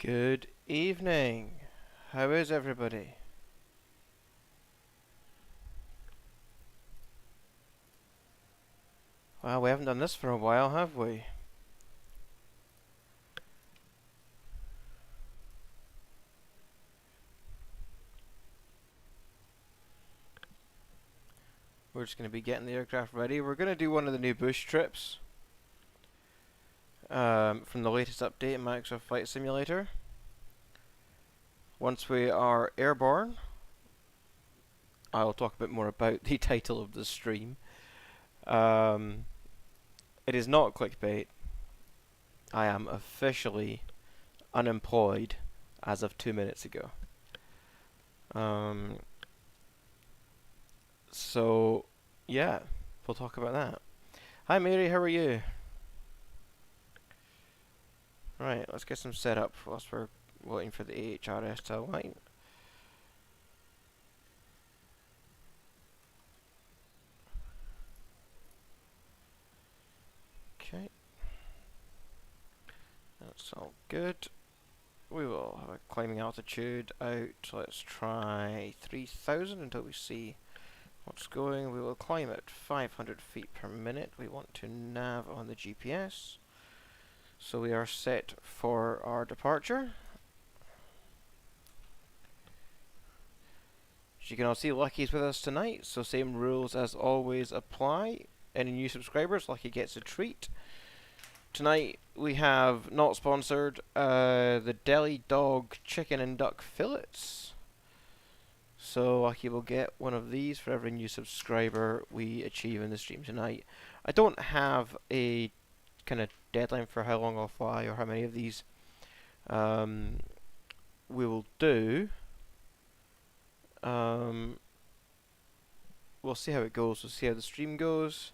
Good evening. How is everybody? Well, we haven't done this for a while, have we? We're just going to be getting the aircraft ready. We're going to do one of the new bush trips from the latest update in Microsoft Flight Simulator. Once we are airborne, I'll talk a bit more about the title of the stream. It is not clickbait. I am officially unemployed as of 2 minutes ago. So, yeah, we'll talk about that. Hi Mary, how are you? Right, let's get some set up whilst we're waiting for the AHRS to align. Okay, that's all good. We will have a climbing altitude out. Let's try 3,000 until we see what's going. We will climb at 500 feet per minute. We want to nav on the GPS. So we are set for our departure. As you can all see, Lucky's with us tonight, so same rules as always apply. Any new subscribers, Lucky gets a treat. Tonight we have, not sponsored, the Deli Dog Chicken and Duck Fillets. So Lucky will get one of these for every new subscriber we achieve in the stream tonight. I don't have a kind of deadline for how long I'll fly or how many of these we will do. We'll see how it goes. We'll see how the stream goes.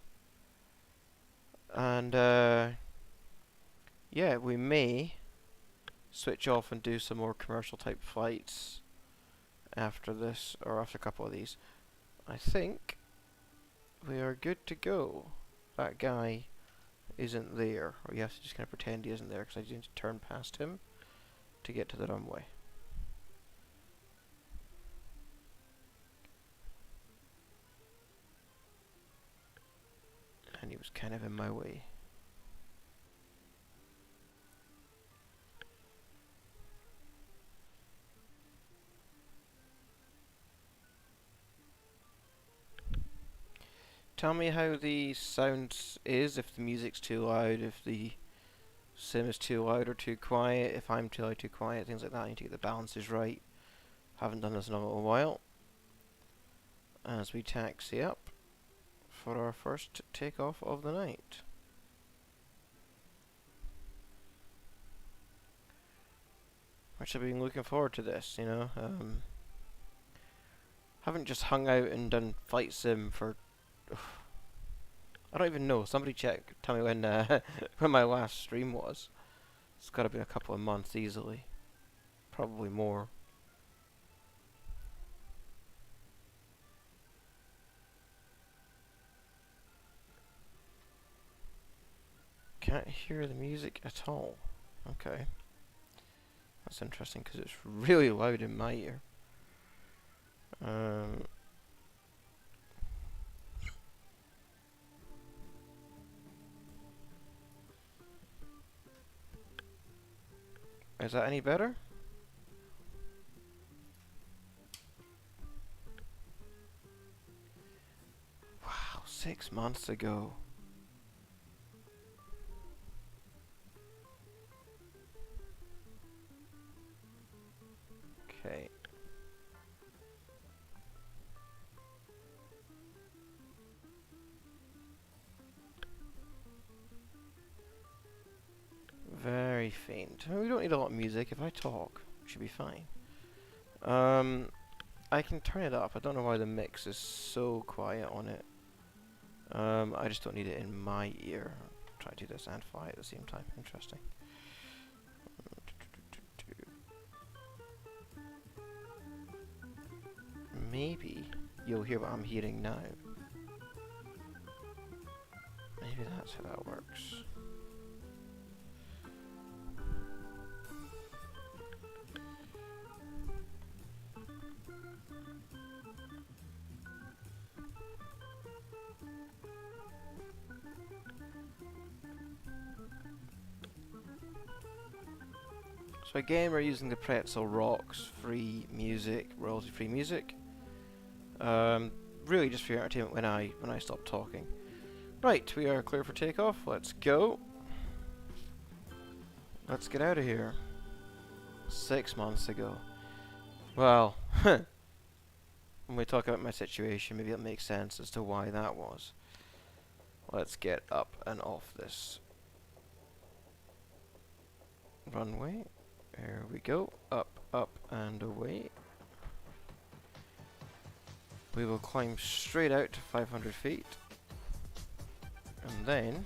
And yeah, we may switch off and do some more commercial type flights after this, or after a couple of these. I think we are good to go. That guy isn't there, or you have to just kind of pretend he isn't there, because I need to turn past him to get to the runway. And he was kind of in my way. Tell me how the sound is, if the music's too loud, if the sim is too loud or too quiet, if I'm too loud, too quiet, things like that. I need to get the balances right. Haven't done this in a little while. As we taxi up for our first takeoff of the night. Which I've been looking forward to this, you know. Haven't just hung out and done flight sim for... I don't even know. Somebody check. Tell me when when my last stream was. It's got to be a couple of months easily. Probably more. Can't hear the music at all. Okay. That's interesting because it's really loud in my ear. Is that any better? Wow, 6 months ago. Okay. Very faint. We don't need a lot of music. If I talk, it should be fine. I can turn it up. I don't know why the mix is so quiet on it. I just don't need it in my ear. I'll try to do this and fly at the same time. Interesting. Maybe you'll hear what I'm hearing now. Maybe that's how that works. So again, we're using the Pretzel Rocks free music, royalty free music. Really just for your entertainment when I stop talking. Right, we are clear for takeoff. Let's go. Let's get out of here. 6 months ago. Well, when we talk about my situation, maybe it'll make sense as to why that was. Let's get up and off this runway. There we go. Up, up, and away. We will climb straight out to 500 feet. And then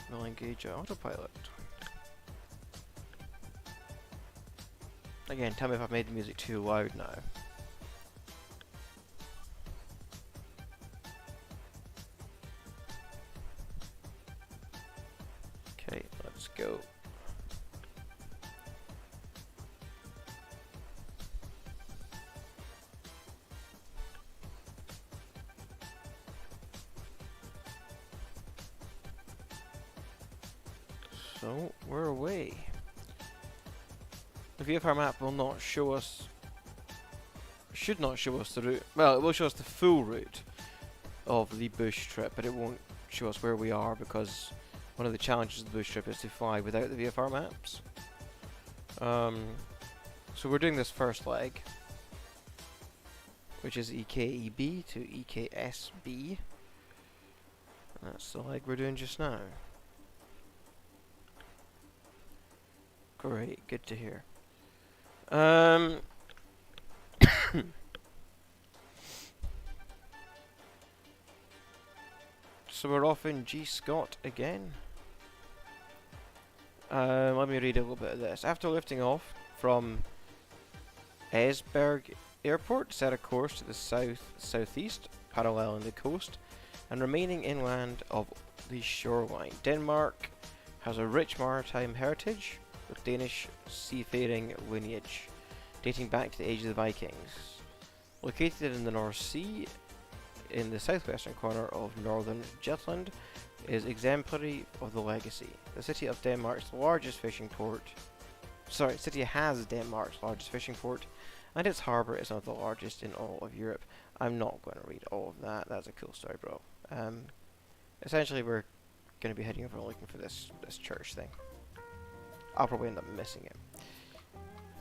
we'll engage autopilot. Again, tell me if I've made the music too loud now. Okay, let's go. So, we're away. The VFR map will not show us, should not show us the route, well, it will show us the full route of the bush trip, but it won't show us where we are because one of the challenges of the bush trip is to fly without the VFR maps. So we're doing this first leg, which is EKEB to EKSB. That's the leg we're doing just now. Great, good to hear. So we're off in G. Scott again. Let me read a little bit of this. After lifting off from Esbjerg Airport, set a course to the southeast, paralleling the coast, and remaining inland of the shoreline. Denmark has a rich maritime heritage with Danish seafaring lineage, dating back to the age of the Vikings. Located in the North Sea, in the southwestern corner of northern Jutland, is exemplary of the legacy. The city of Denmark's largest fishing port, city has Denmark's largest fishing port, and its harbour is one of the largest in all of Europe. I'm not going to read all of that. That's a cool story, bro. Essentially, we're going to be heading over looking for this church thing. I'll probably end up missing it.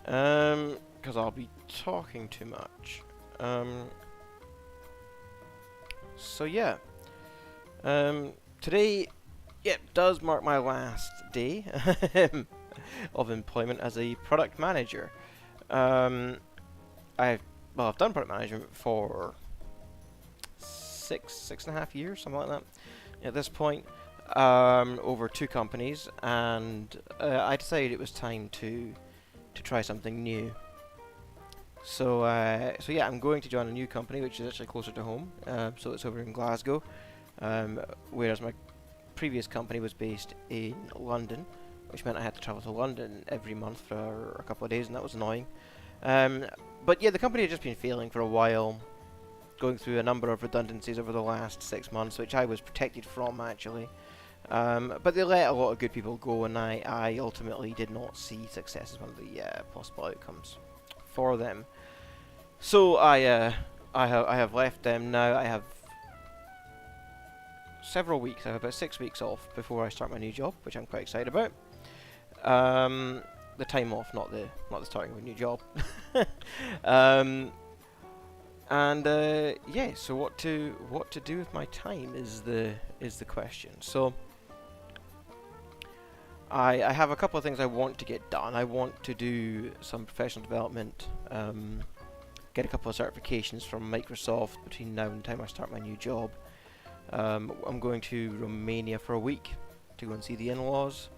Because I'll be talking too much. So yeah. Today, does mark my last day of employment as a product manager. I've done product management for six and a half years, something like that. At this point, over 2 companies, and I decided it was time to try something new. So yeah, I'm going to join a new company, which is actually closer to home. So it's over in Glasgow, whereas my previous company was based in London, which meant I had to travel to London every month for a couple of days, and that was annoying. But yeah, the company had just been failing for a while, going through a number of redundancies over the last 6 months, which I was protected from, actually. But they let a lot of good people go, and I ultimately did not see success as one of the possible outcomes for them. So I have left them now. I have several weeks. I have about 6 weeks off before I start my new job, which I'm quite excited about. The time off, not the starting of a new job. Yeah. So what to do with my time is the question. So I have a couple of things I want to get done. I want to do some professional development, get a couple of certifications from Microsoft between now and the time I start my new job. I'm going to Romania for a week to go and see the in-laws.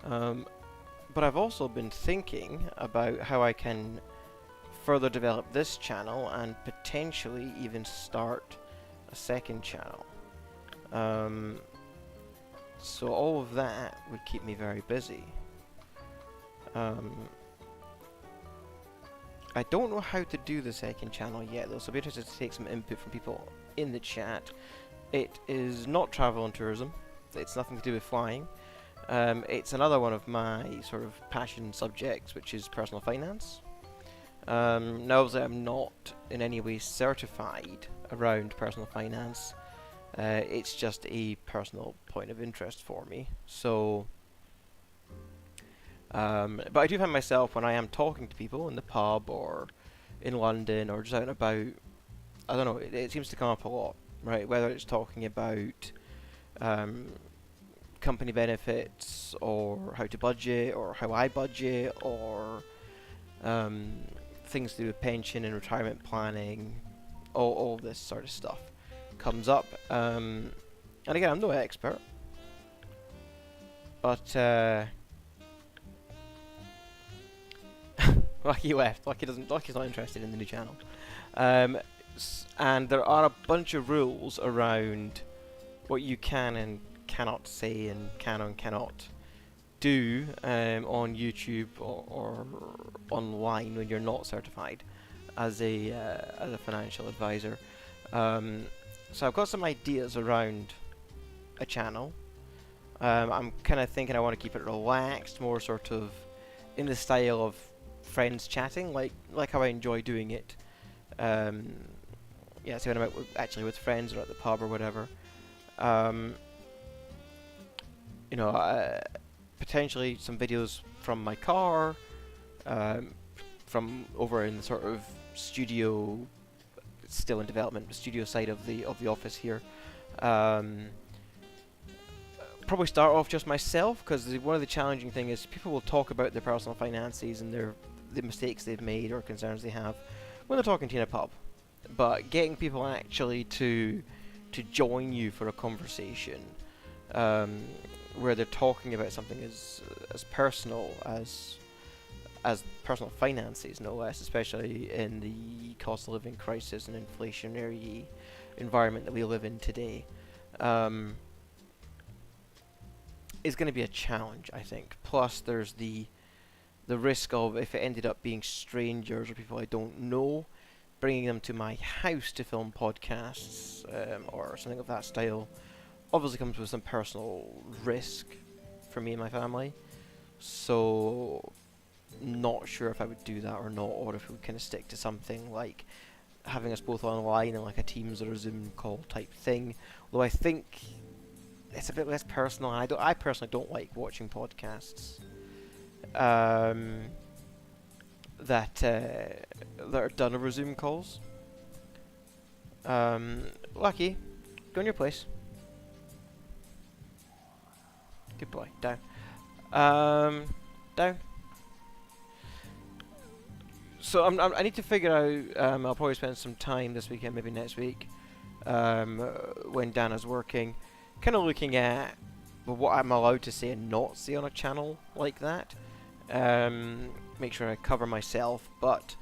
But I've also been thinking about how I can further develop this channel and potentially even start a second channel. So all of that would keep me very busy. I don't know how to do the second channel yet, though, so I'll be interested to take some input from people in the chat. It is not travel and tourism. It's nothing to do with flying. It's another one of my sort of passion subjects, which is personal finance. Now, obviously, I'm not in any way certified around personal finance. It's just a personal point of interest for me. So, but I do find myself when I am talking to people in the pub or in London or just out and about, I don't know, it seems to come up a lot, right? Whether it's talking about um, company benefits or how to budget or how I budget or things to do with pension and retirement planning, all this sort of stuff comes up. And again, I'm no expert, but Lucky left. Lucky's not interested in the new channel. And there are a bunch of rules around what you can and cannot say and can and cannot do on YouTube or online when you're not certified as a financial advisor. So I've got some ideas around a channel. I'm kind of thinking I want to keep it relaxed, more sort of in the style of friends chatting, like how I enjoy doing it. Yeah, so when I'm out actually with friends or at the pub or whatever. You know, potentially some videos from my car, from over in the sort of studio, still in development, studio side of the office here. Probably start off just myself, because one of the challenging thing is people will talk about their personal finances and the mistakes they've made or concerns they have when they're talking to you in a pub. But getting people actually to join you for a conversation where they're talking about something as personal as personal finances, no less, especially in the cost of living crisis and inflationary environment that we live in today, is going to be a challenge, I think. Plus, there's the risk of, if it ended up being strangers or people I don't know, bringing them to my house to film podcasts or something of that style, obviously comes with some personal risk for me and my family. So, not sure if I would do that or not, or if we would kind of stick to something like having us both online in like a Teams or a Zoom call type thing. Although I think it's a bit less personal. I personally don't like watching podcasts that are done over Zoom calls. Lucky, go in your place. Good boy. Down. Down. So I need to figure out. I'll probably spend some time this weekend, maybe next week, when Dana's working, kind of looking at what I'm allowed to say and not say on a channel like that. Make sure I cover myself, but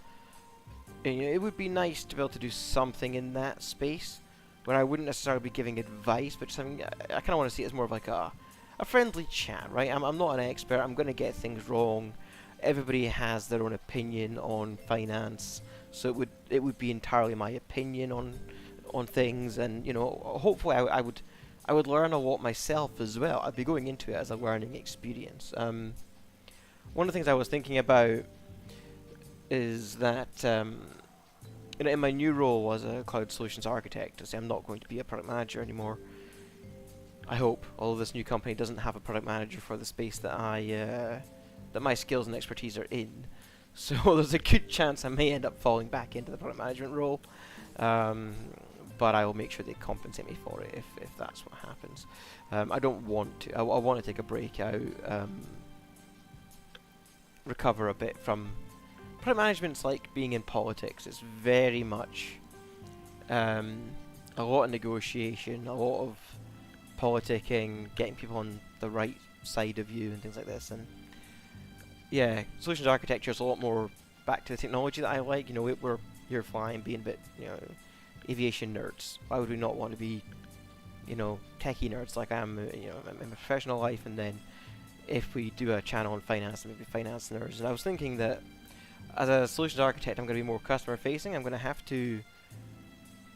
it would be nice to be able to do something in that space where I wouldn't necessarily be giving advice, but something I kind of want to see it as more of like a friendly chat, right? I'm not an expert. I'm going to get things wrong. Everybody has their own opinion on finance, so it would be entirely my opinion on things, and hopefully I would learn a lot myself as well. I'd be going into it as a learning experience. One of the things I was thinking about is that in my new role as a cloud solutions architect, I'm not going to be a product manager anymore. I hope, although this new company doesn't have a product manager for the space that that my skills and expertise are in. So there's a good chance I may end up falling back into the product management role. But I will make sure they compensate me for it if that's what happens. I don't want to. I want to take a break out, recover a bit from product management's like being in politics. It's very much a lot of negotiation, a lot of politicking, getting people on the right side of you and things like this. And yeah, solutions architecture is a lot more back to the technology that I like. We're here flying, being a bit, aviation nerds. Why would we not want to be, techie nerds like I am, in my professional life? And then if we do a channel on finance, maybe finance nerds. And I was thinking that as a solutions architect, I'm going to be more customer facing. I'm going to have to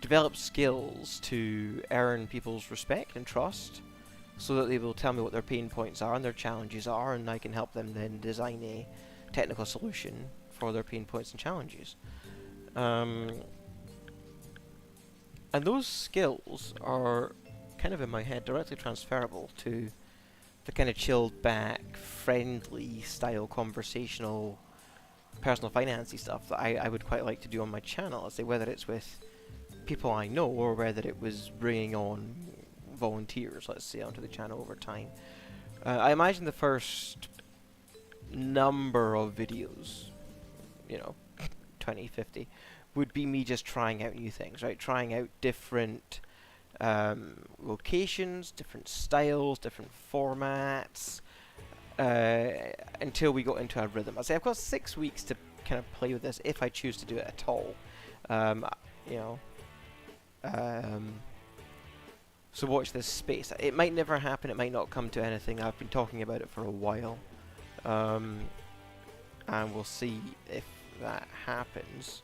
develop skills to earn people's respect and trust. so that they will tell me what their pain points are and their challenges are, and I can help them then design a technical solution for their pain points and challenges. And those skills are kind of in my head directly transferable to the kind of chilled back, friendly style conversational personal financy stuff that I would quite like to do on my channel. I say whether it's with people I know or whether it was bringing on volunteers, let's say, onto the channel over time. I imagine the first number of videos, 20, 50, would be me just trying out new things, right? Trying out different locations, different styles, different formats, until we got into a rhythm. I'd say I've got 6 weeks to kind of play with this if I choose to do it at all. So watch this space. It might never happen, it might not come to anything. I've been talking about it for a while. And we'll see if that happens.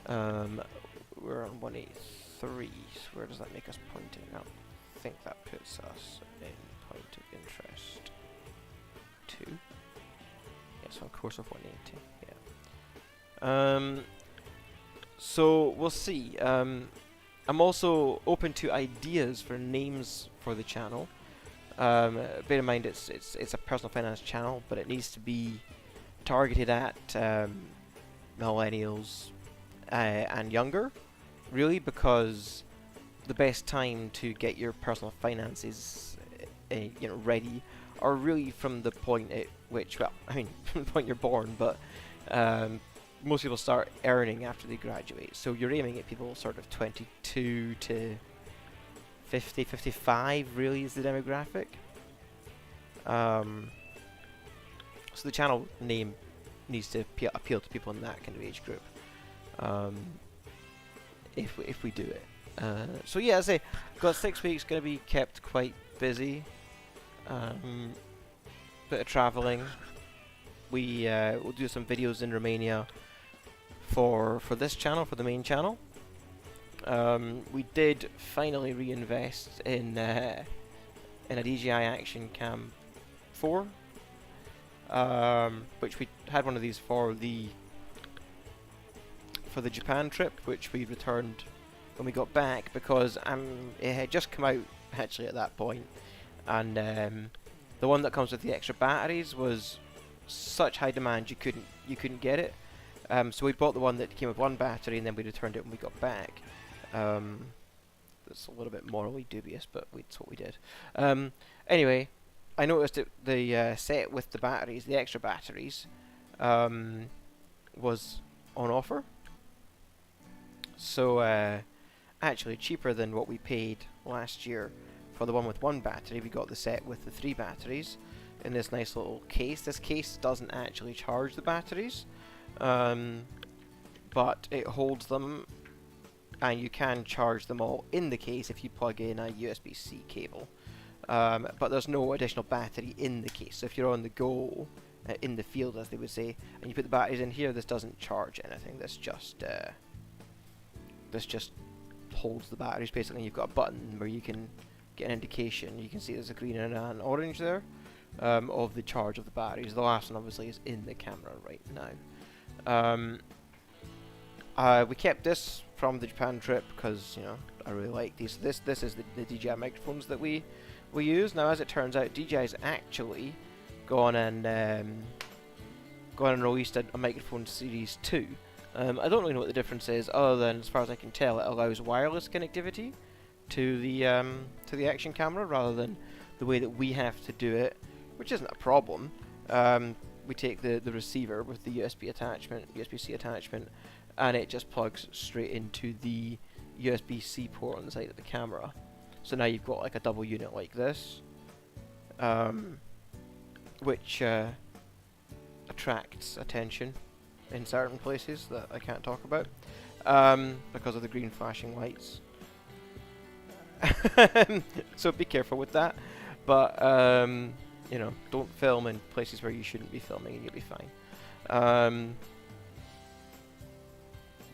We're on 183, so where does that make us pointing? I think that puts us in point of interest 2. Yes, on course of 180, yeah. So we'll see. I'm also open to ideas for names for the channel. Bear in mind it's a personal finance channel, but it needs to be targeted at millennials and younger, really, because the best time to get your personal finances ready are really from the point at which, well, I mean, from the point you're born, but most people start earning after they graduate. So you're aiming at people sort of 22 to 50, 55 really is the demographic. So the channel name needs to appeal to people in that kind of age group. If we do it. So yeah, as I say, got 6 weeks, going to be kept quite busy. Bit of travelling. We'll do some videos in Romania for this channel, for the main channel. We did finally reinvest in a DJI Action Cam 4, which we had one of these for the Japan trip, which we returned when we got back because it had just come out actually at that point, and the one that comes with the extra batteries was such high demand you couldn't get it. So we bought the one that came with one battery, and then we returned it when we got back. That's a little bit morally dubious, but that's what we did. Anyway, I noticed that the set with the batteries, the extra batteries, was on offer. So actually cheaper than what we paid last year for the one with one battery. We got the set with the 3 batteries in this nice little case. This case doesn't actually charge the batteries, but it holds them, and you can charge them all in the case if you plug in a USB-C cable. But there's no additional battery in the case. So if you're on the go, in the field as they would say, and you put the batteries in here, this doesn't charge anything. This just holds the batteries basically. You've got a button where you can get an indication. You can see there's a green and an orange there of the charge of the batteries. The last one obviously is in the camera right now. We kept this from the Japan trip because I really like these. This is the DJI microphones that we use. Now, as it turns out, DJI's actually gone and released a microphone series 2. I don't really know what the difference is, other than, as far as I can tell, it allows wireless connectivity to the action camera rather than the way that we have to do it, which isn't a problem. We take the receiver with the USB-C attachment, and it just plugs straight into the USB-C port on the side of the camera. So now you've got like a double unit like this, which attracts attention in certain places that I can't talk about because of the green flashing lights. So be careful with that. But don't film in places where you shouldn't be filming, and you'll be fine.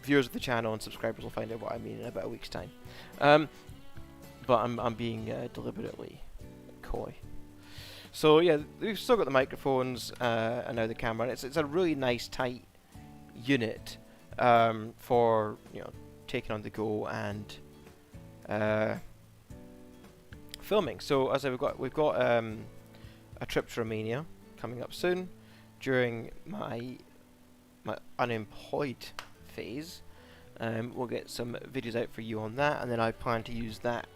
Viewers of the channel and subscribers will find out what I mean in about a week's time. But I'm being deliberately coy. So yeah, we've still got the microphones and now the camera. And it's a really nice tight unit for taking on the go and filming. So as I we've got a trip to Romania coming up soon during my unemployed phase. We'll get some videos out for you on that, and then I plan to use that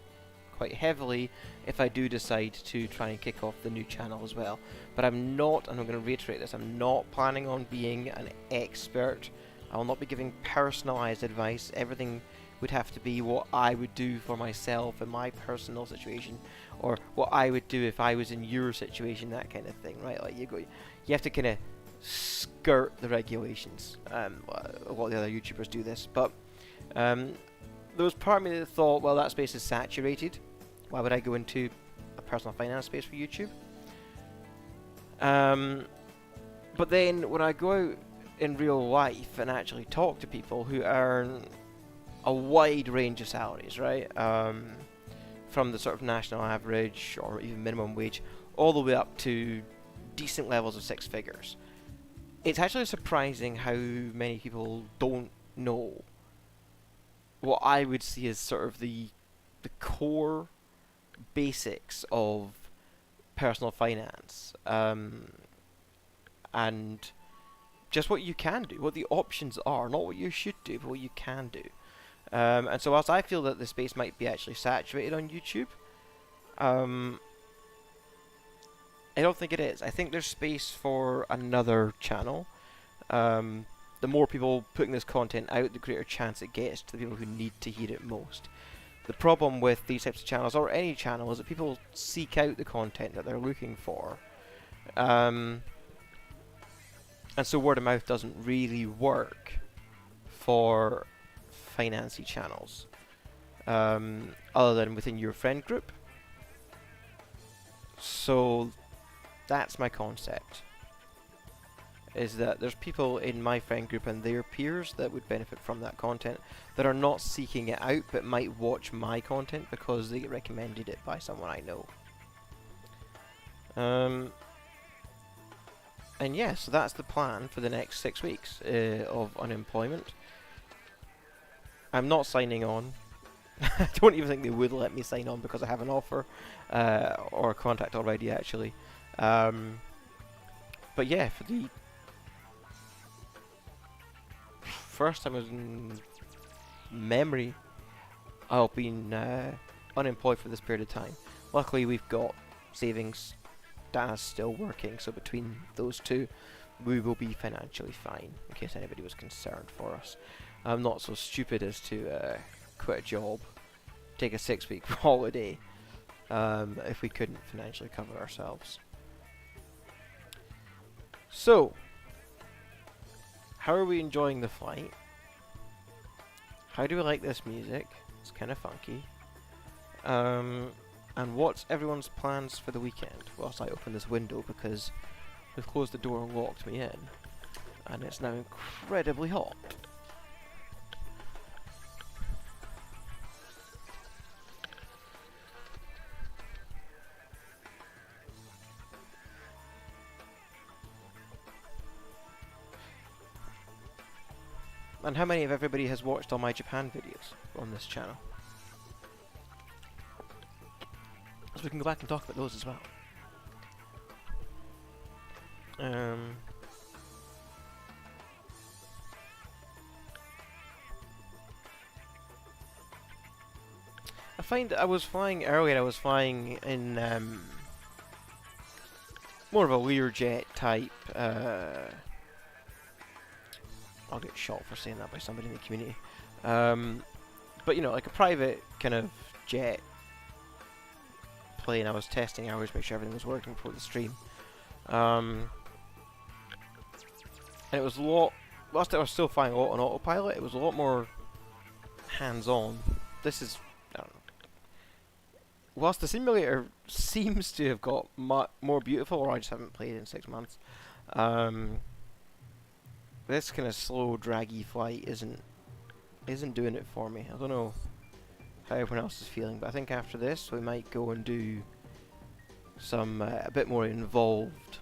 quite heavily if I do decide to try and kick off the new channel as well. But I'm not, and I'm going to reiterate this, I'm not planning on being an expert. I will not be giving personalized advice. Everything would have to be what I would do for myself in my personal situation, or what I would do if I was in your situation, that kind of thing, right? Like you have to kind of skirt the regulations. A lot of the other YouTubers do this, but there was part of me that thought, well, that space is saturated. Why would I go into a personal finance space for YouTube? But then when I go out in real life and actually talk to people who earn a wide range of salaries, right? From the sort of national average or even minimum wage all the way up to decent levels of 6 figures. It's actually surprising how many people don't know what I would see as sort of the core basics of personal finance, and just what you can do, what the options are, not what you should do, but what you can do. And so whilst I feel that the space might be actually saturated on YouTube, I don't think it is. I think there's space for another channel. The more people putting this content out, the greater chance it gets to the people who need to hear it most. The problem with these types of channels, or any channel, is that people seek out the content that they're looking for. And so word of mouth doesn't really work for financy channels, other than within your friend group. So that's my concept, is that there's people in my friend group and their peers that would benefit from that content that are not seeking it out but might watch my content because they get recommended it by someone I know. And yeah, so that's the plan for the next 6 weeks of unemployment. I'm not signing on. I don't even think they would let me sign on because I have an offer or a contract already, actually. But yeah, for the first time in memory, I've been unemployed for this period of time. Luckily, we've got savings. Dana's still working, so between those two, we will be financially fine, in case anybody was concerned for us. I'm not so stupid as to quit a job, take a 6-week holiday, if we couldn't financially cover ourselves. So, how are we enjoying the flight? How do we like this music? It's kind of funky. And what's everyone's plans for the weekend? Whilst I open this window, because we've closed the door and locked me in, and it's now incredibly hot. And how many of everybody has watched all my Japan videos on this channel? So we can go back and talk about those as well. I find I was flying earlier, I was flying in more of a Learjet type, I'll get shot for saying that by somebody in the community. But you know, like a private kind of jet plane. I was testing hours to make sure everything was working before the stream. And it was a lot, whilst I was still flying a lot on autopilot, it was a lot more hands-on. This is, I don't know. Whilst the simulator seems to have got more beautiful, or I just haven't played in 6 months, this kind of slow, draggy flight isn't doing it for me. I don't know how everyone else is feeling, but I think after this we might go and do some a bit more involved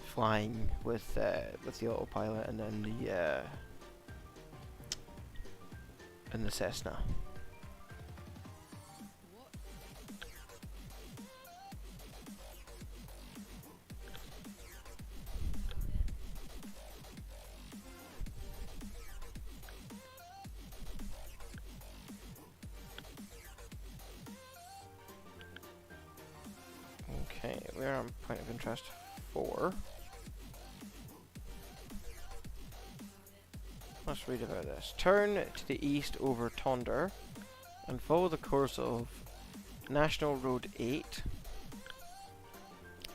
flying with the autopilot and then the Cessna. Okay, we're on point of interest 4. Let's read about this. Turn to the east over Tonder and follow the course of National Road 8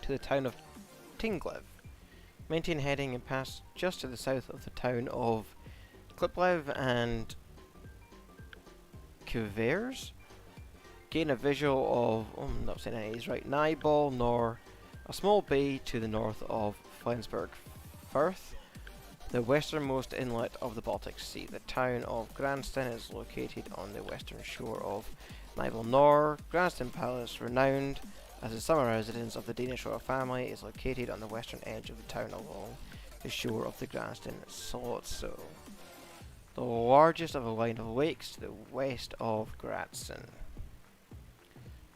to the town of Tinglev. Maintain heading and pass just to the south of the town of Kliplev and Kuvers. Gain a visual of, I'm not saying any of these right, Nyball, nor a small bay to the north of Flensburg Firth, the westernmost inlet of the Baltic Sea. The town of Gransten is located on the western shore of Nyball Nor. Gransten Palace, renowned as the summer residence of the Danish royal family, is located on the western edge of the town along the shore of the Gransten Slotso, the largest of a line of lakes to the west of Gransten.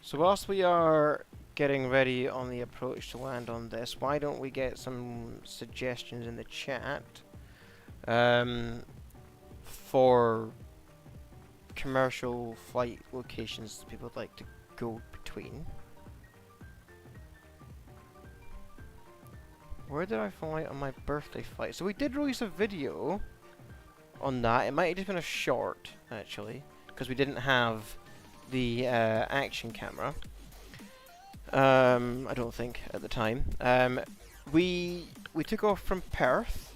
So whilst we are getting ready on the approach to land on this, why don't we get some suggestions in the chat for commercial flight locations that people would like to go between. Where did I fly on my birthday flight? So we did release a video on that. It might have just been a short, actually, because we didn't have the action camera. I don't think at the time. We took off from Perth.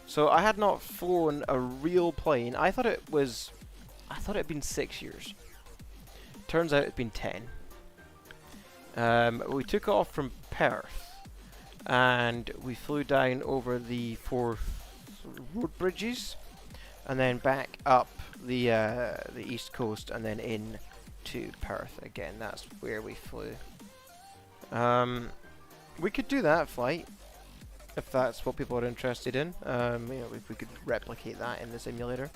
So I had not flown a real plane. I thought it had been 6 years. Turns out it's been 10. We took off from Perth and we flew down over the 4 road bridges and then back up the east coast and then in to Perth again. That's where we flew. We could do that flight if that's what people are interested in. If we could replicate that in the simulator.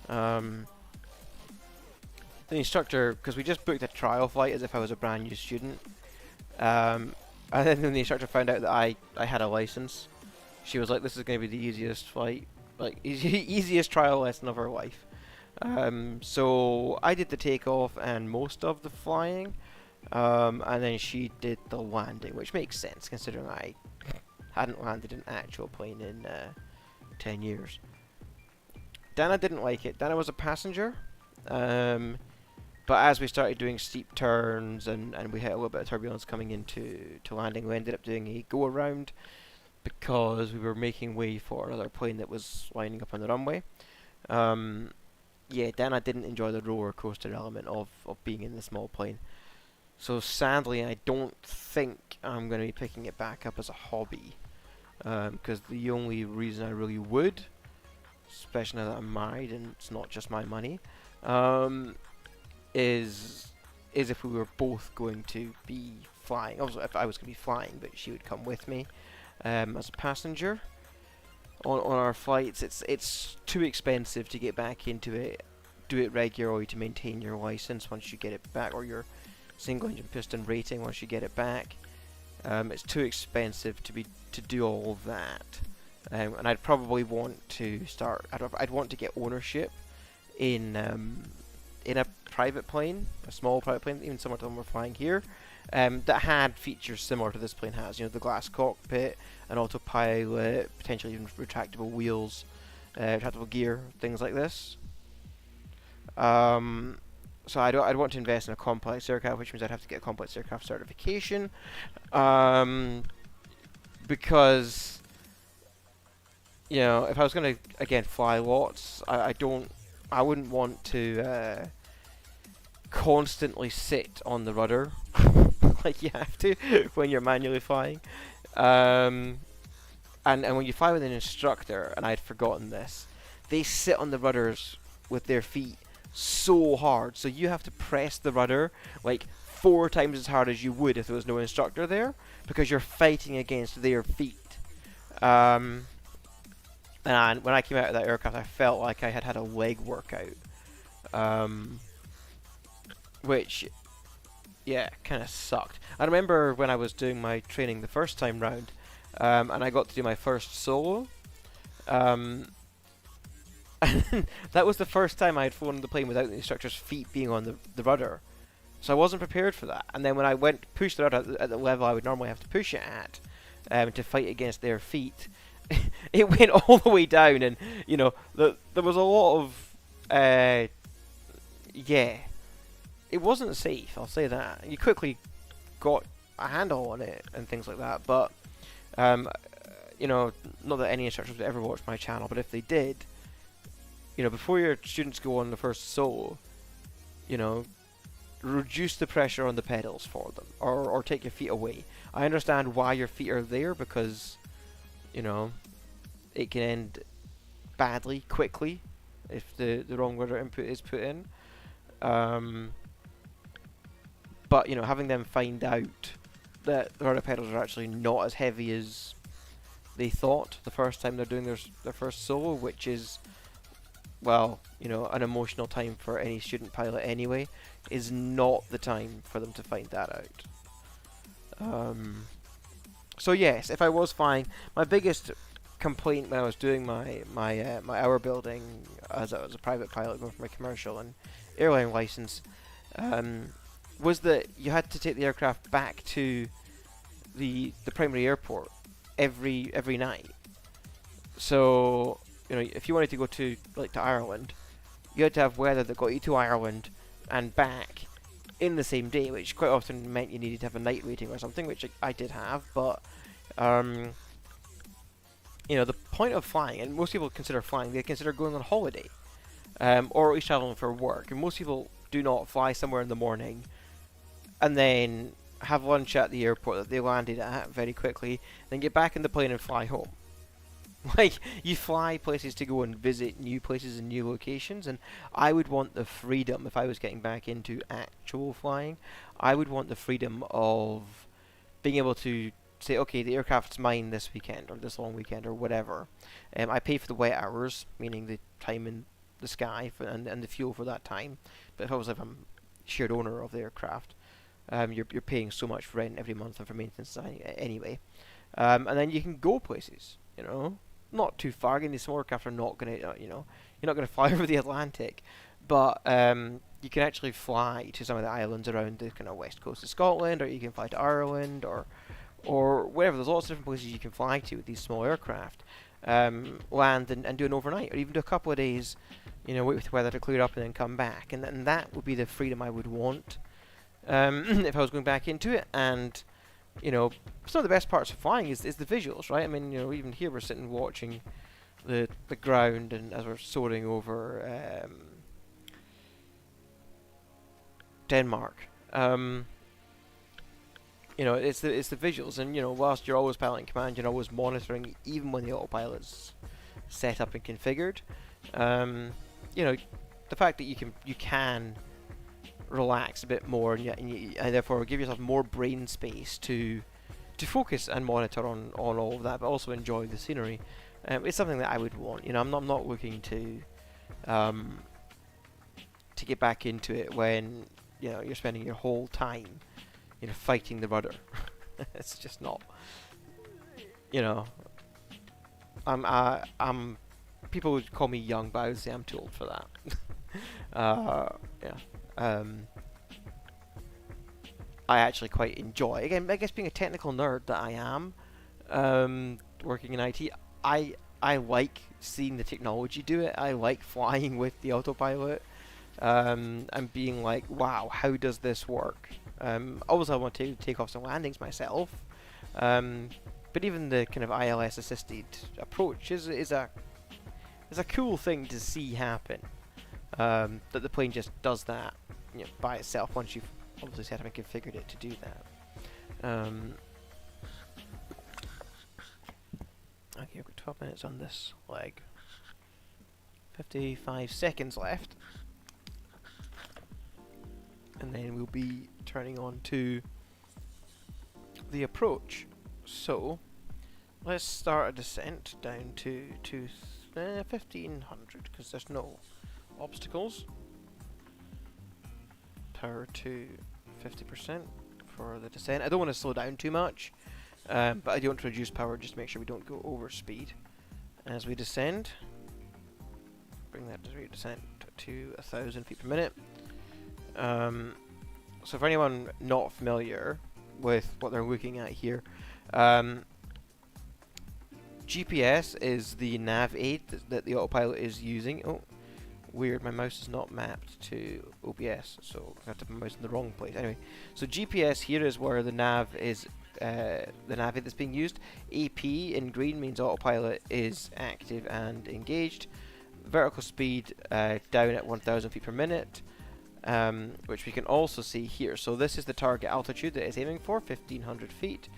The instructor, because we just booked a trial flight as if I was a brand new student, and then when the instructor found out that I had a license, she was like, "This is going to be the easiest flight, like easiest trial lesson of her life." So I did the takeoff and most of the flying, and then she did the landing, which makes sense considering I hadn't landed an actual plane in 10 years. Dana didn't like it. Dana was a passenger, but as we started doing steep turns and we hit a little bit of turbulence coming into landing, we ended up doing a go around because we were making way for another plane that was lining up on the runway. Yeah, Dana didn't enjoy the roller coaster element of being in the small plane. So sadly, I don't think I'm going to be picking it back up as a hobby, because the only reason I really would, especially now that I'm married and it's not just my money, is if we were both going to be flying. Also, if I was going to be flying, but she would come with me as a passenger on our flights. It's too expensive to get back into it, do it regularly to maintain your license once you get it back, or your single engine piston rating once you get it back. It's too expensive to do all of that, and I'd probably want to start. I'd want to get ownership in a private plane, a small private plane, even similar to the one we're flying here, that had features similar to this plane has. You know, the glass cockpit, an autopilot, potentially even retractable wheels, retractable gear, things like this. So I'd want to invest in a complex aircraft, which means I'd have to get a complex aircraft certification, because, you know, if I was going to again fly lots, I wouldn't want to constantly sit on the rudder like you have to when you're manually flying, and when you fly with an instructor, and I'd forgotten this, they sit on the rudders with their feet so hard, so you have to press the rudder like 4 times as hard as you would if there was no instructor there, because you're fighting against their feet. And when I came out of that aircraft, I felt like I had had a leg workout, which, yeah, kind of sucked. I remember when I was doing my training the first time round, and I got to do my first solo. That was the first time I had flown the plane without the instructor's feet being on the rudder. So I wasn't prepared for that. And then when I went to push the rudder at the level I would normally have to push it at, to fight against their feet, it went all the way down, and you know, there was a lot of, yeah, it wasn't safe. I'll say that. You quickly got a handle on it and things like that, but you know, not that any instructors would ever watch my channel, but if they did, you know, before your students go on the first solo, you know, reduce the pressure on the pedals for them, or take your feet away. I understand why your feet are there, because, you know, it can end badly, quickly, if the wrong rudder input is put in. But, you know, having them find out that the rudder pedals are actually not as heavy as they thought the first time they're doing their first solo, which is, well, you know, an emotional time for any student pilot anyway, is not the time for them to find that out. So yes, if I was flying, my biggest complaint when I was doing my hour building as a private pilot going for my commercial and airline license, was that you had to take the aircraft back to the primary airport every night. So, you know, if you wanted to go to Ireland, you had to have weather that got you to Ireland and back in the same day, which quite often meant you needed to have a night waiting or something, which I did have. But you know, the point of flying, and most people consider flying, they consider going on holiday, or at least traveling for work. And most people do not fly somewhere in the morning and then have lunch at the airport that they landed at very quickly, then get back in the plane and fly home. Like, you fly places to go and visit new places and new locations, and I would want the freedom, if I was getting back into actual flying, I would want the freedom of being able to say, okay, the aircraft's mine this weekend, or this long weekend, or whatever. I pay for the wet hours, meaning the time in the sky, and the fuel for that time. But if I'm shared owner of the aircraft, you're paying so much for rent every month and for maintenance anyway. And then you can go places, you know. Not too far. Again, these small aircraft are not going to, you know, you're not going to fly over the Atlantic, but you can actually fly to some of the islands around the kind of west coast of Scotland, or you can fly to Ireland, or wherever. There's lots of different places you can fly to with these small aircraft. Land and do an overnight, or even do a couple of days, you know, wait for the weather to clear up and then come back. And that would be the freedom I would want if I was going back into it. And you know, some of the best parts of flying is the visuals, right? I mean, you know, even here we're sitting watching the ground, and as we're soaring over Denmark, you know, it's the visuals, and you know, whilst you're always piloting command, you're always monitoring, even when the autopilot's set up and configured. You know, the fact that you can relax a bit more, and therefore give yourself more brain space to focus and monitor on all of that, but also enjoy the scenery. It's something that I would want. You know, I'm not looking to get back into it when, you know, you're spending your whole time, you know, fighting the rudder. It's just not. You know, I'm. People would call me young, but I would say I'm too old for that. Yeah. I actually quite enjoy. Again, I guess being a technical nerd that I am, working in IT, I like seeing the technology do it. I like flying with the autopilot, and being like, wow, how does this work? Always I want to take off some landings myself, but even the kind of ILS assisted approach is a cool thing to see happen. That the plane just does that, you know, by itself once you've obviously set up and configured it to do that. Okay, I've got 12 minutes on this leg. 55 seconds left. and then we'll be turning on to the approach. So let's start a descent down to 1500 because there's no obstacles. Power to 50% for the descent. I don't want to slow down too much, but I do want to reduce power just to make sure we don't go over speed. As we descend, bring that descent to 1,000 feet per minute. So for anyone not familiar with what they're looking at here, GPS is the nav aid that the autopilot is using. Oh, weird, my mouse is not mapped to OBS, so I have to put my mouse in the wrong place. Anyway, so GPS here is where the nav is, the nav aid that's being used. AP in green means autopilot is active and engaged. Vertical speed down at 1,000 feet per minute, which we can also see here. So this is the target altitude that it's aiming for, 1,500 feet.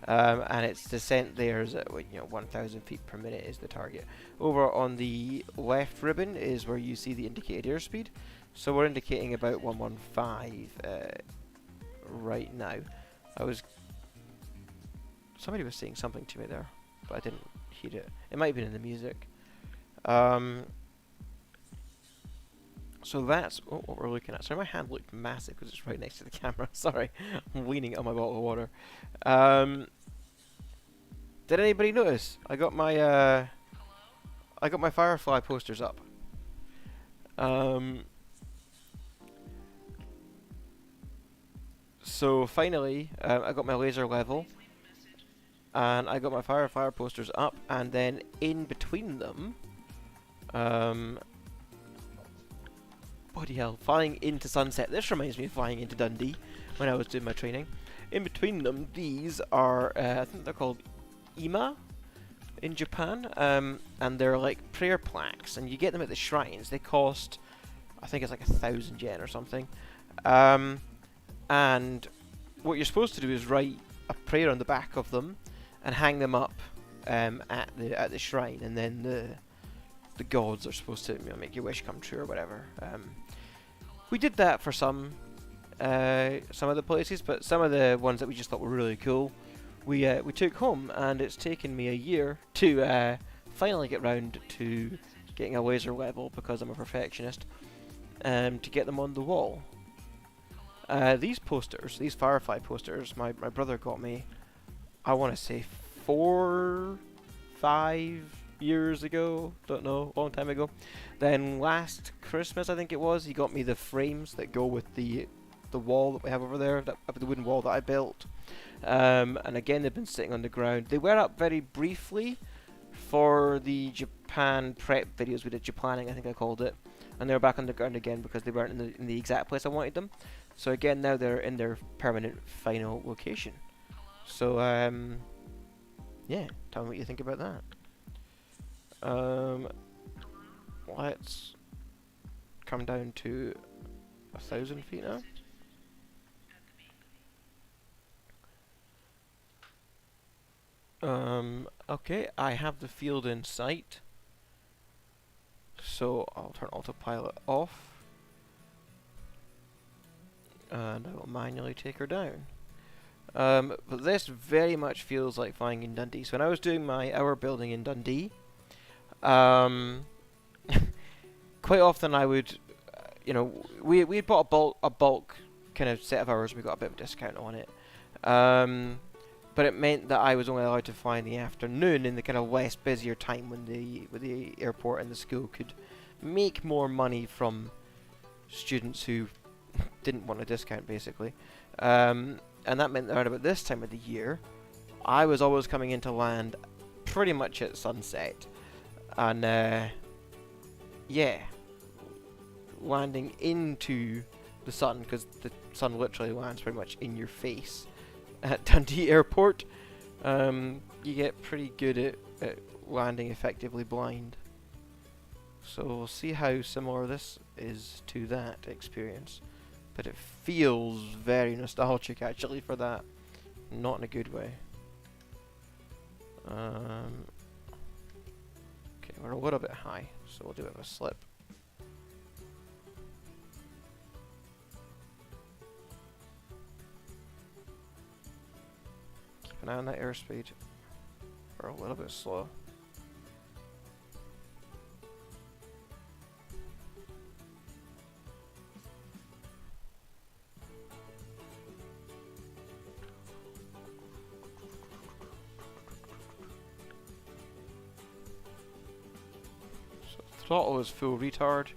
And its descent there is at 1,000 feet per minute is the target. Over on the left ribbon is where you see the indicated airspeed. So we're indicating about 115 right now. Somebody was saying something to me there, but I didn't hear it. It might have been in the music. So that's what we're looking at. Sorry, my hand looked massive because it's right next to the camera. Sorry, I'm leaning on my bottle of water. Did anybody notice? I got my Firefly posters up. So finally, I got my laser level, and I got my Firefly posters up, and then in between them, bloody hell, flying into sunset. This reminds me of flying into Dundee when I was doing my training. In between them, these are, I think they're called ima in Japan, and they're like prayer plaques, and you get them at the shrines. They cost, I think it's like 1,000 yen or something. And what you're supposed to do is write a prayer on the back of them and hang them up at the shrine, and then the gods are supposed to make your wish come true or whatever. We did that for some of the places, but some of the ones that we just thought were really cool, we took home, and it's taken me a year to finally get round to getting a laser level because I'm a perfectionist, to get them on the wall. These posters, these Firefly posters, my brother got me, I want to say 4, 5 years ago, don't know, long time ago. Then last Christmas, I think it was, he got me the frames that go with the wall that we have over there, the wooden wall that I built. And again, they've been sitting on the ground. They were up very briefly for the Japan prep videos we did, Japanning I think I called it, and they're back on the ground again because they weren't in the exact place I wanted them. So again, now they're in their permanent final location. So yeah, tell me what you think about that. Let's come down to 1,000 feet now. Okay, I have the field in sight, so I'll turn autopilot off, and I will manually take her down. But this very much feels like flying in Dundee. So when I was doing my hour building in Dundee, quite often I would, we had bought a bulk kind of set of hours, and we got a bit of a discount on it. But it meant that I was only allowed to fly in the afternoon, in the kind of less busier time when the airport and the school could make more money from students who didn't want a discount, basically. And that meant that around about this time of the year, I was always coming into land pretty much at sunset. And, yeah, landing into the sun, because the sun literally lands pretty much in your face at Dundee Airport. You get pretty good at landing effectively blind. So we'll see how similar this is to that experience. But it feels very nostalgic actually for that. Not in a good way. Okay, we're a little bit high, so we'll do a bit of a slip. an that airspeed. We're a little bit slow. So throttle is full retard.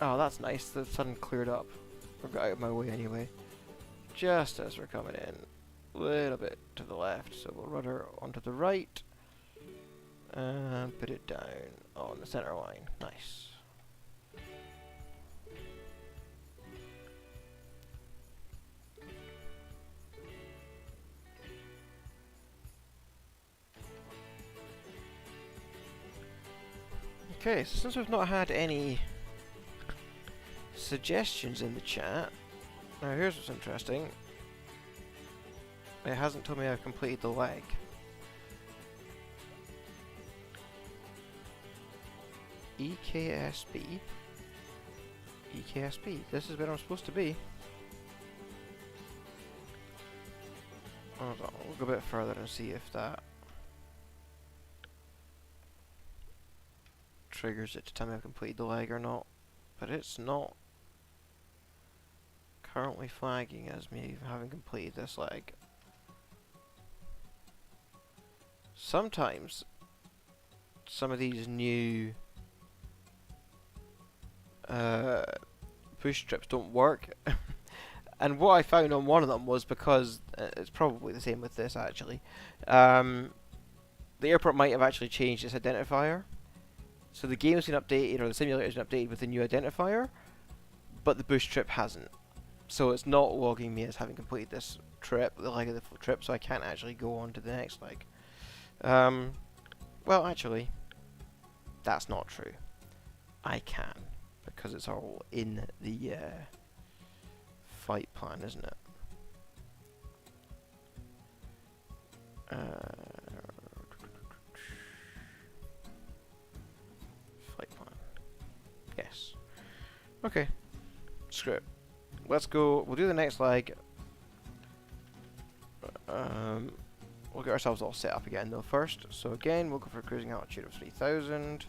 Oh, that's nice. The sun cleared up. Or got out of my way anyway. Just as we're coming in. A little bit to the left. So we'll rudder onto the right. And put it down on the center line. Nice. Okay, so since we've not had any suggestions in the chat, now here's what's interesting. It hasn't told me I've completed the leg. EKSB. EKSB. This is where I'm supposed to be. Hold on, we'll go a bit further and see if that triggers it to tell me I've completed the leg or not. But it's not currently flagging as me having completed this leg. Sometimes some of these new push trips don't work. And what I found on one of them was because it's probably the same with this actually. The airport might have actually changed its identifier. So the game's been updated, or the simulator's been updated with a new identifier, but the bush trip hasn't. So it's not logging me as having completed this trip, the leg of the trip, so I can't actually go on to the next leg. Well, actually, that's not true. I can, because it's all in the flight plan, isn't it? Flight plan. Yes. Okay. Screw it. Let's go. We'll do the next leg. We'll get ourselves all set up again though first. So again, we'll go for a cruising altitude of 3,000.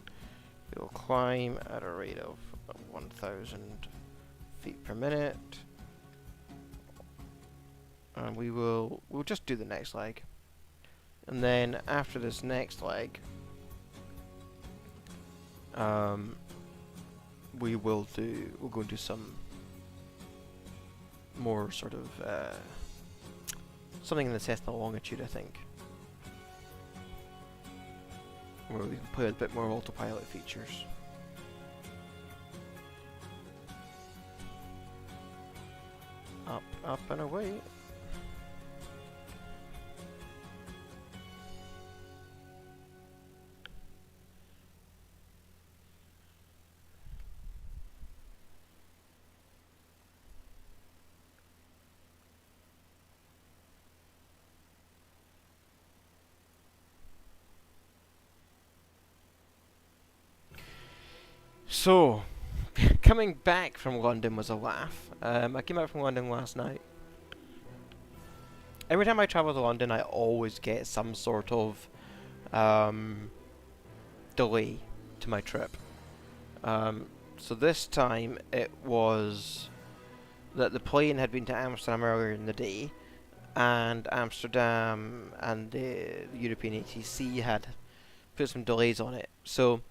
We'll climb at a rate of 1,000 feet per minute. And we'll just do the next leg. And then after this next leg, we'll go and do some more sort of something in the Cessna longitude, I think, where we can play with a bit more autopilot features. Up, up and away. So, coming back from London was a laugh. I came out from London last night. Every time I travel to London, I always get some sort of delay to my trip. So this time it was that the plane had been to Amsterdam earlier in the day, and Amsterdam and the European ATC had put some delays on it. So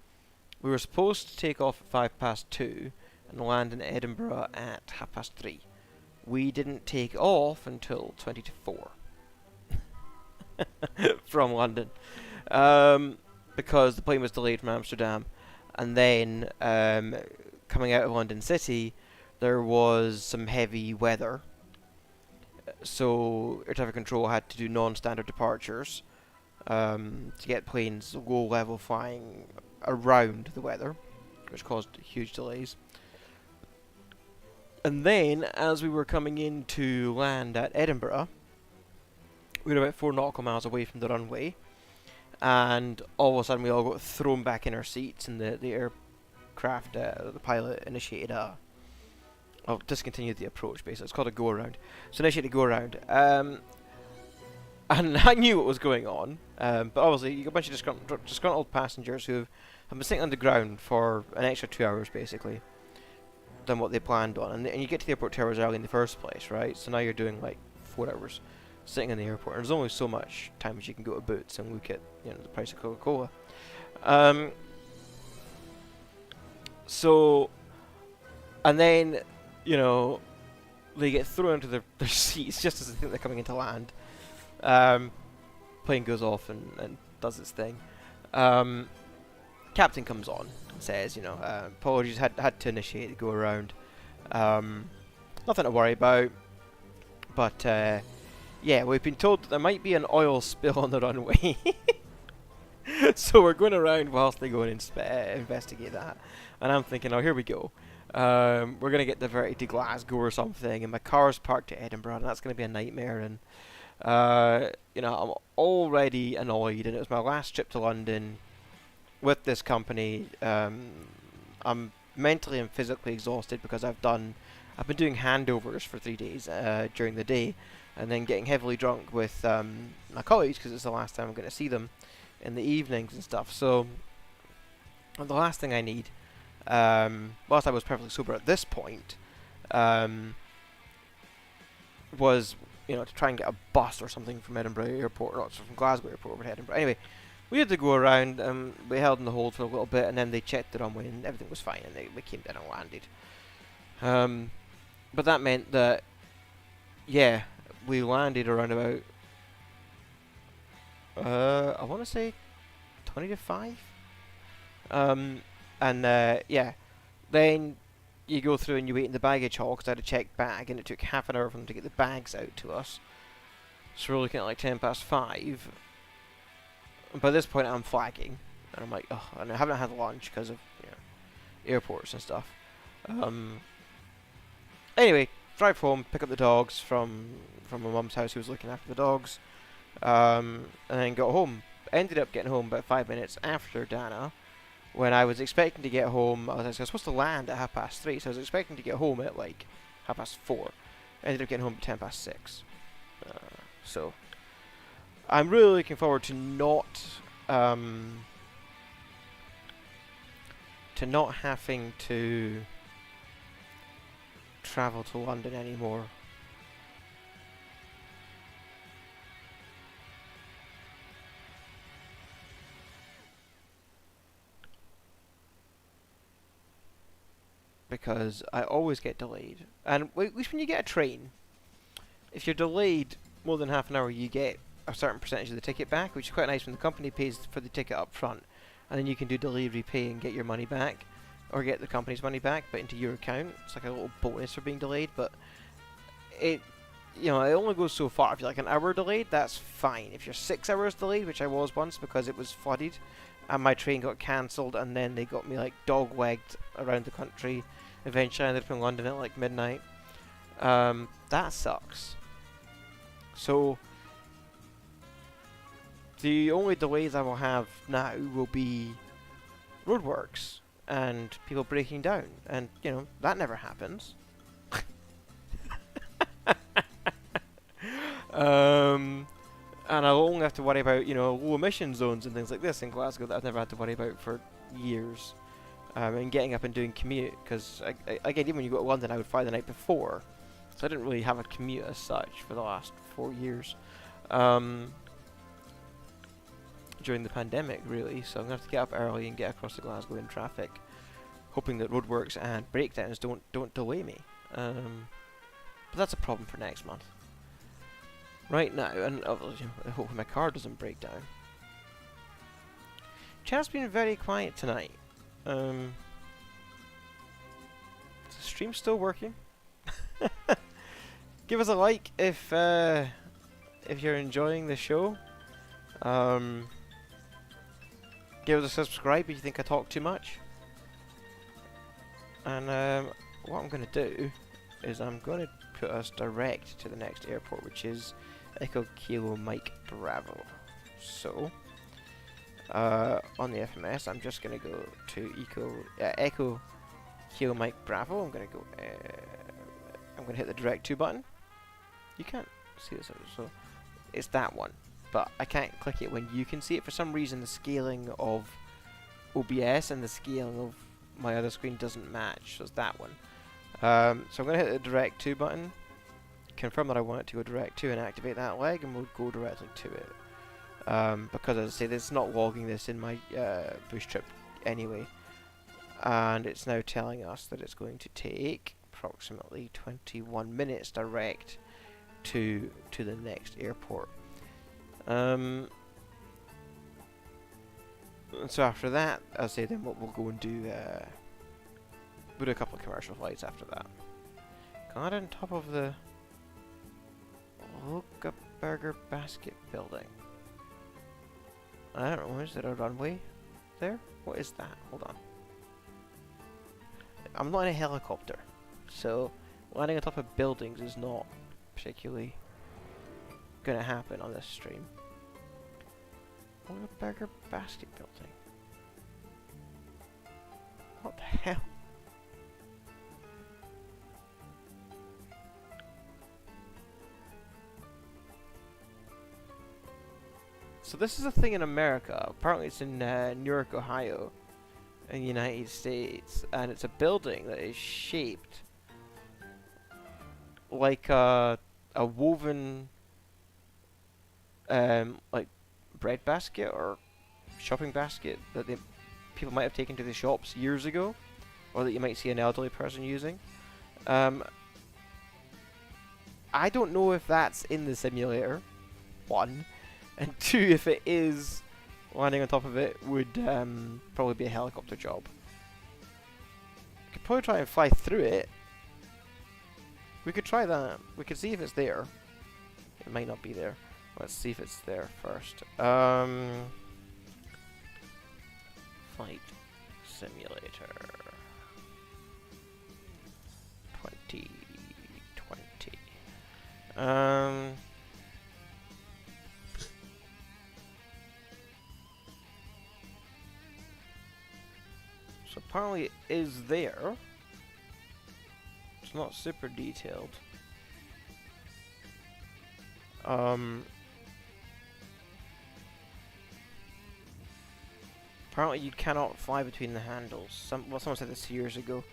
we were supposed to take off at 2:05 and land in Edinburgh at 3:30. We didn't take off until 4:20 from London, because the plane was delayed from Amsterdam, and then coming out of London City there was some heavy weather, so air traffic control had to do non-standard departures to get planes low level flying around the weather, which caused huge delays. And then, as we were coming in to land at Edinburgh, we were about 4 nautical miles away from the runway, and all of a sudden we all got thrown back in our seats, and the aircraft, the pilot initiated a I'll discontinue the approach, basically. It's called a go-around. So initiate a go-around. And I knew what was going on, but obviously you got a bunch of disgruntled passengers who have been sitting on the ground for an extra 2 hours, basically, than what they planned on. And you get to the airport 2 hours early in the first place, right? So now you're doing like 4 hours sitting in the airport. And there's only so much time as you can go to Boots and look at, you know, the price of Coca-Cola. So, and then, you know, they get thrown into their seats just as they think they're coming into land. Plane goes off and does its thing. Captain comes on and says, you know, apologies, had to initiate the go around. Nothing to worry about. But yeah, we've been told that there might be an oil spill on the runway. So we're going around whilst they go and investigate that. And I'm thinking, oh, here we go. We're going to get diverted to Glasgow or something, and my car's parked to Edinburgh, and that's going to be a nightmare. And you know, I'm already annoyed, and it was my last trip to London with this company. I'm mentally and physically exhausted because I've been doing handovers for 3 days during the day, and then getting heavily drunk with my colleagues because it's the last time I'm going to see them in the evenings and stuff. So the last thing I need, whilst I was perfectly sober at this point, was, you know, to try and get a bus or something from Edinburgh Airport, or not from Glasgow Airport over to Edinburgh. Anyway, we had to go around, we held in the hold for a little bit, and then they checked the runway and everything was fine, and we came down and landed. But that meant that, yeah, we landed around about, I want to say 20 to 5. Yeah, then you go through and you wait in the baggage hall because I had a checked bag, and it took half an hour for them to get the bags out to us. So we're looking at like 5:10. And by this point I'm flagging, and I'm like, oh, and I haven't had lunch because of, you know, airports and stuff. Anyway, drive home, pick up the dogs from my mum's house who was looking after the dogs, and then got home. Ended up getting home about 5 minutes after Dana, when I was expecting to get home. I was supposed to land at 3:30, so I was expecting to get home at like 4:30. Ended up getting home at 6:10. So I'm really looking forward to not having to travel to London anymore. Because I always get delayed. And at least when you get a train, if you're delayed more than half an hour, you get a certain percentage of the ticket back, which is quite nice when the company pays for the ticket up front, and then you can do delayed repay and get your money back, or get the company's money back, but into your account. It's like a little bonus for being delayed, but it, you know, it only goes so far. If you're like an hour delayed, that's fine. If you're 6 hours delayed, which I was once because it was flooded, and my train got cancelled, and then they got me like dog-legged around the country. Eventually I ended up in London at like midnight. That sucks. So the only delays I will have now will be roadworks and people breaking down, and you know, that never happens. And I'll only have to worry about, you know, low emission zones and things like this in Glasgow that I've never had to worry about for years. And getting up and doing commute, because again, even when you go to London, I would fly the night before, so I didn't really have a commute as such for the last 4 years during the pandemic, really. So I'm gonna have to get up early and get across to Glasgow in traffic, hoping that roadworks and breakdowns don't delay me. But that's a problem for next month. Right now, and I hope my car doesn't break down. Chat's been very quiet tonight. Is the stream still working? Give us a like if you're enjoying the show. Give us a subscribe if you think I talk too much. And what I'm going to do is I'm going to put us direct to the next airport, which is Echo Kilo Mike Bravo. So on the FMS, I'm just going to go to Echo Kilo Mike Bravo. I'm going to go I'm going to hit the direct to button. You can't see this, so it's that one. But I can't click it when you can see it. For some reason, the scaling of OBS and the scaling of my other screen doesn't match, so it's that one. So I'm going to hit the direct to button, confirm that I want it to go direct to, and activate that leg, and we'll go directly to it. Because as I say, it's not logging this in my bush trip anyway. And it's now telling us that it's going to take approximately 21 minutes direct to the next airport. And so after that, as I say, then we'll go and do we'll do a couple of commercial flights after that. Got on top of the Loka Burger Basket building. I don't know, is there a runway there? What is that? Hold on. I'm not in a helicopter, so landing on top of buildings is not particularly gonna happen on this stream. Loka Burger Basket building. What the hell? So this is a thing in America. Apparently it's in Newark, Ohio, in the United States, and it's a building that is shaped like a woven like bread basket or shopping basket that people might have taken to the shops years ago, or that you might see an elderly person using. I don't know if that's in the simulator, one. And two, if it is, landing on top of it would probably be a helicopter job. Could probably try and fly through it. We could try that. We could see if it's there. It might not be there. Let's see if it's there first. Flight Simulator 2020. So apparently it is there. It's not super detailed. Apparently you cannot fly between the handles. Someone said this years ago.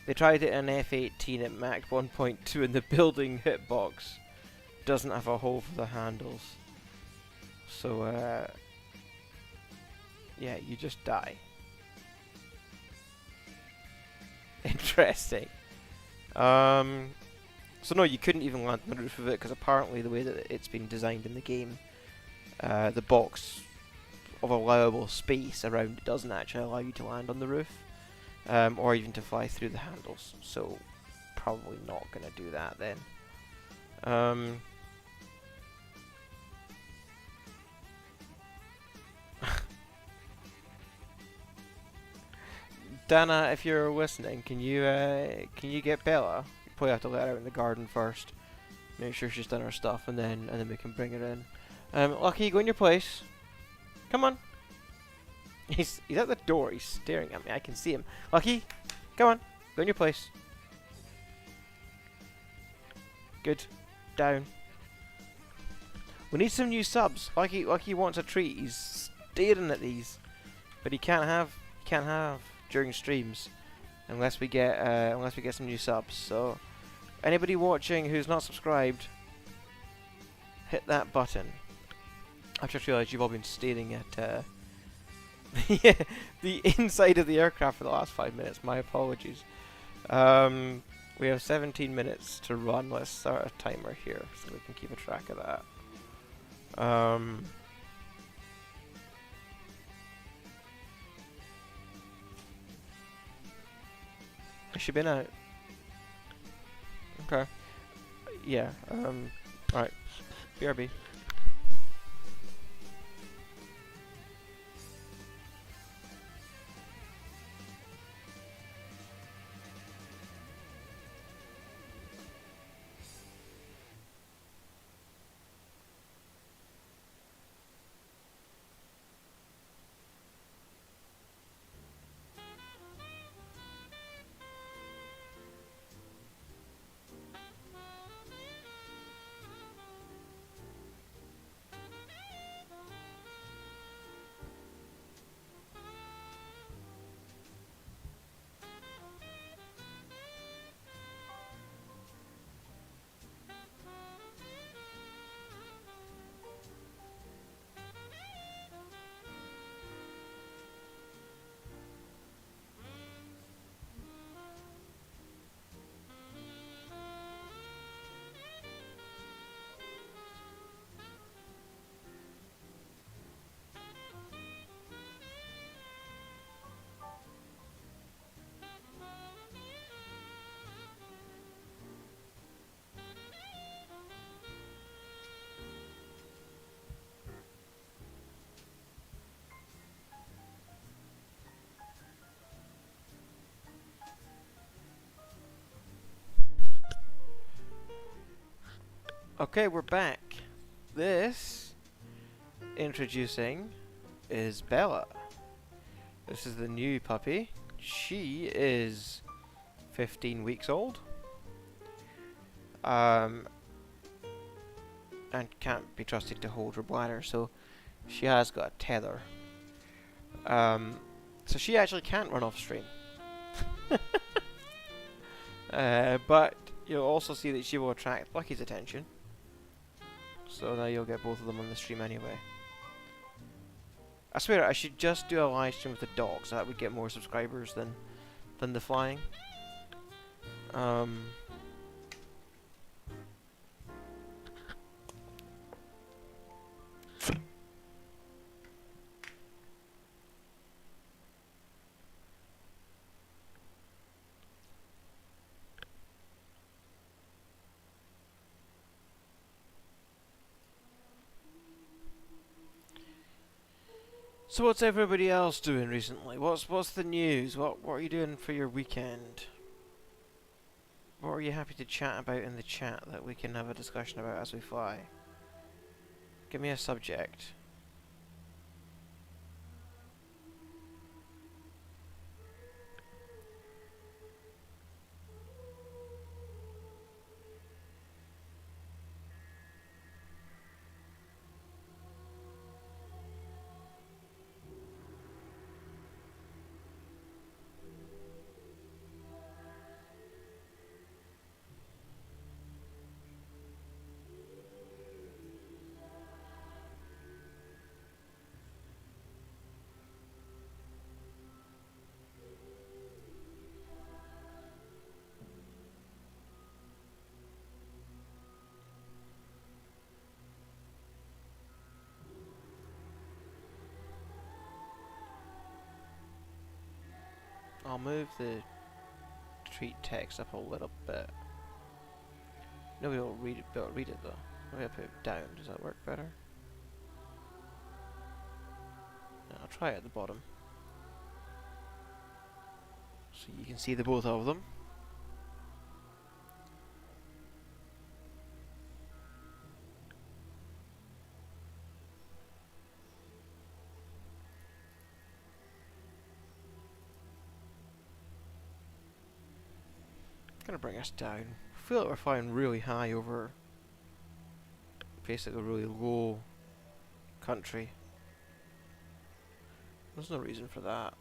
They tried it in F-18 at Mach 1.2 and the building hitbox doesn't have a hole for the handles. So, yeah, you just die. Interesting. So no, you couldn't even land on the roof of it, because apparently the way that it's been designed in the game, the box of allowable space around it doesn't actually allow you to land on the roof, or even to fly through the handles. So probably not going to do that then. Dana, if you're listening, can you get Bella? You probably have to let her out in the garden first. Make sure she's done her stuff, and then we can bring her in. Lucky, go in your place. Come on. He's at the door. He's staring at me. I can see him. Lucky, come on. Go in your place. Good. Down. We need some new subs. Lucky wants a treat. He's staring at these, but he can't have during streams unless we get some new subs. So anybody watching who's not subscribed, hit that button. I've just realised you've all been staring at the inside of the aircraft for the last 5 minutes. My apologies. We have 17 minutes to run. Let's start a timer here so we can keep a track of that. Has she been out? Okay. Yeah, alright. BRB. Okay, we're back. This, introducing, is Bella. This is the new puppy. She is 15 weeks old. And can't be trusted to hold her bladder, so she has got a tether. So she actually can't run off stream. But you'll also see that she will attract Lucky's attention. So now you'll get both of them on the stream anyway. I swear, I should just do a live stream with the dogs. That would get more subscribers than the flying. So what's everybody else doing recently? What's the news? What are you doing for your weekend? What are you happy to chat about in the chat that we can have a discussion about as we fly? Give me a subject. I'll move the treat text up a little bit. Nobody will read it though. Maybe I'll put it down. Does that work better? No, I'll try it at the bottom. So you can see the both of them. Gonna bring us down. I feel like we're flying really high over basically a really low country. There's no reason for that.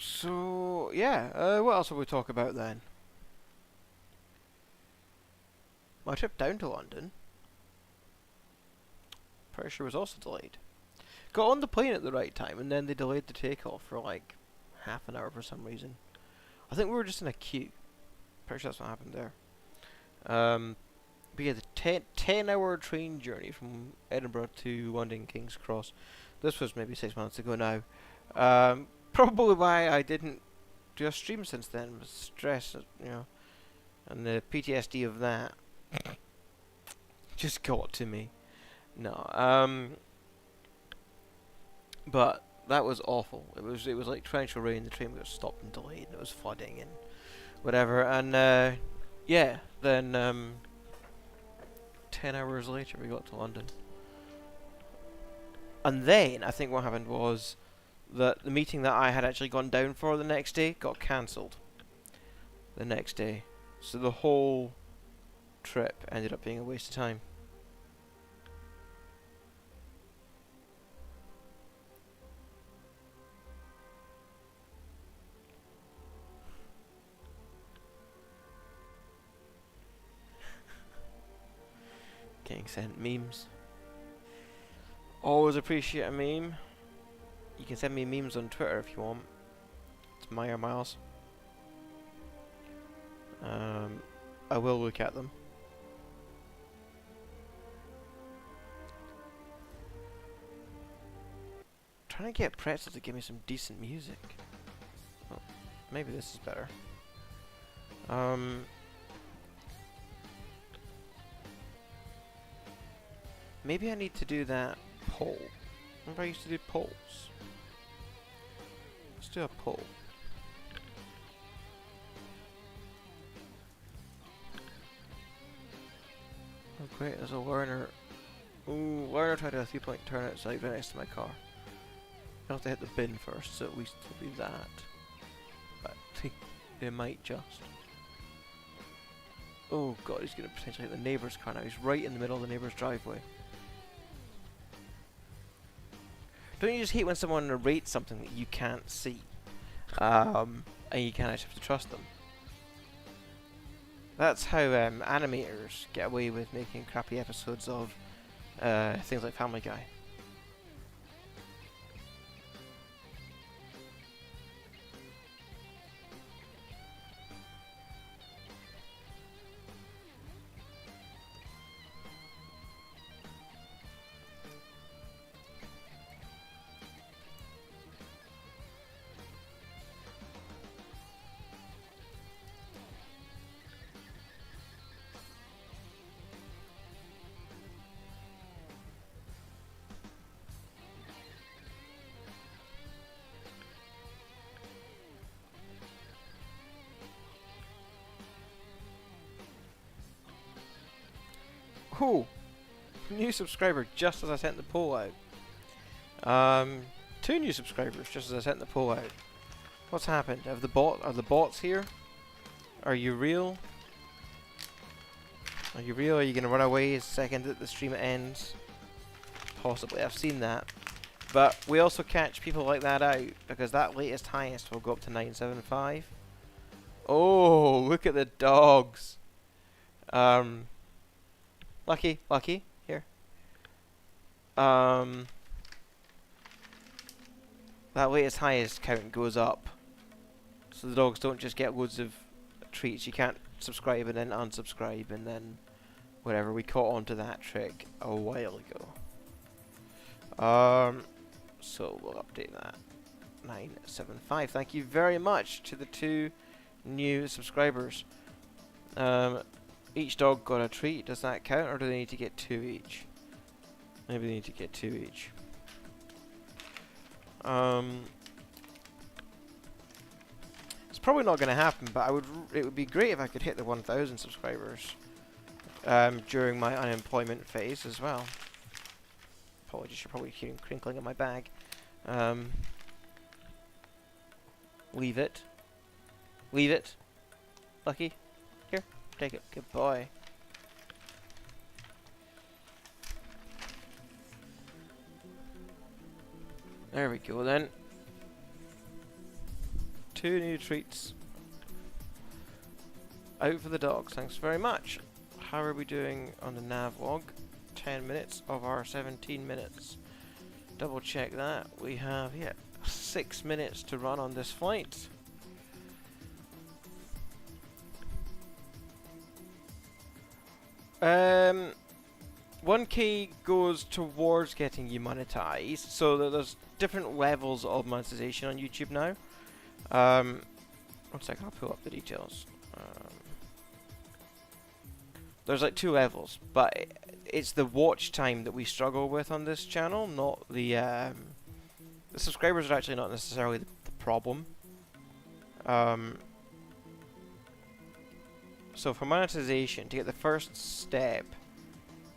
So yeah, what else will we talk about then? My trip down to London, pretty sure was also delayed. Got on the plane at the right time, and then they delayed the takeoff for like half an hour for some reason. I think we were just in a queue. Pretty sure that's what happened there. But yeah, the 10-hour train journey from Edinburgh to London King's Cross. This was maybe 6 months ago now. Probably why I didn't do a stream since then. Was stress, and the PTSD of that just got to me. No, but that was awful. It was like torrential rain. The train was stopped and delayed, and it was flooding and whatever. And yeah, then 10 hours later we got to London. And then I think what happened was that the meeting that I had actually gone down for the next day got cancelled the next day. So the whole trip ended up being a waste of time. Getting sent memes. Always appreciate a meme. You can send me memes on Twitter if you want. It's MyAirMyles. I will look at them. Trying to get Pretzel to give me some decent music. Oh, maybe this is better. Maybe I need to do that poll. Remember I used to do polls? Let's do a poll. Oh great, there's a learner. Ooh, learner tried a 3-point turn outside right next to my car. I have to hit the bin first, so at least it'll be that. But it might just. Oh god, he's gonna potentially hit the neighbour's car now. He's right in the middle of the neighbour's driveway. Don't you just hate when someone narrates something that you can't see? And you can't actually have to trust them. That's how animators get away with making crappy episodes of things like Family Guy. Ooh, new subscriber just as I sent the poll out. 2 new subscribers just as I sent the poll out. What's happened? Are the bots here? Are you real? Are you real? Are you gonna run away the second that the stream ends? Possibly, I've seen that. But we also catch people like that out because that latest highest will go up to 975. Oh, look at the dogs. Lucky, here. That latest highest count goes up. So the dogs don't just get loads of treats. You can't subscribe and then unsubscribe and then whatever. We caught on to that trick a while ago. So we'll update that. 975. Thank you very much to the 2 new subscribers. Each dog got a treat. Does that count, or do they need to get 2 each? Maybe they need to get 2 each. It's probably not going to happen, but it would be great if I could hit the 1,000 subscribers during my unemployment phase as well. Apologies, you're probably hearing crinkling in my bag. Leave it. Leave it. Lucky. Here. Take it. Good boy. There we go then. 2 new treats. Out for the dogs. Thanks very much. How are we doing on the nav log? 10 minutes of our 17 minutes. Double check that. We have, 6 minutes to run on this flight. Um, 1K goes towards getting you monetized, so there's different levels of monetization on YouTube now. 1 second, I'll pull up the details. There's like 2 levels, but it's the watch time that we struggle with on this channel, not the subscribers are actually not necessarily the problem. So for monetization, to get the first step,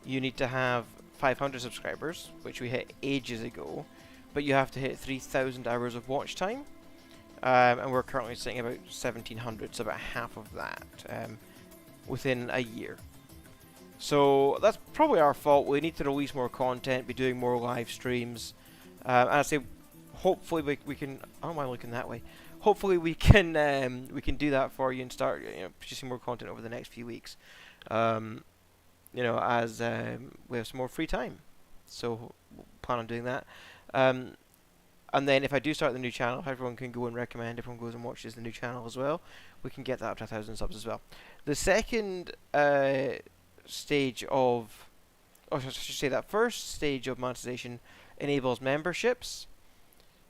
you need to have 500 subscribers, which we hit ages ago, but you have to hit 3,000 hours of watch time, and we're currently sitting about 1,700, so about half of that within a year. So that's probably our fault. We need to release more content, be doing more live streams, and I say hopefully we can. I don't mind looking that way. Hopefully we can do that for you and start producing more content over the next few weeks. As we have some more free time. so plan on doing that. Um, and then if I do start the new channel, if everyone can go and recommend, everyone goes and watches the new channel as well, we can get that up to 1,000 subs as well. The second stage of, or I should say that first stage of monetization enables memberships.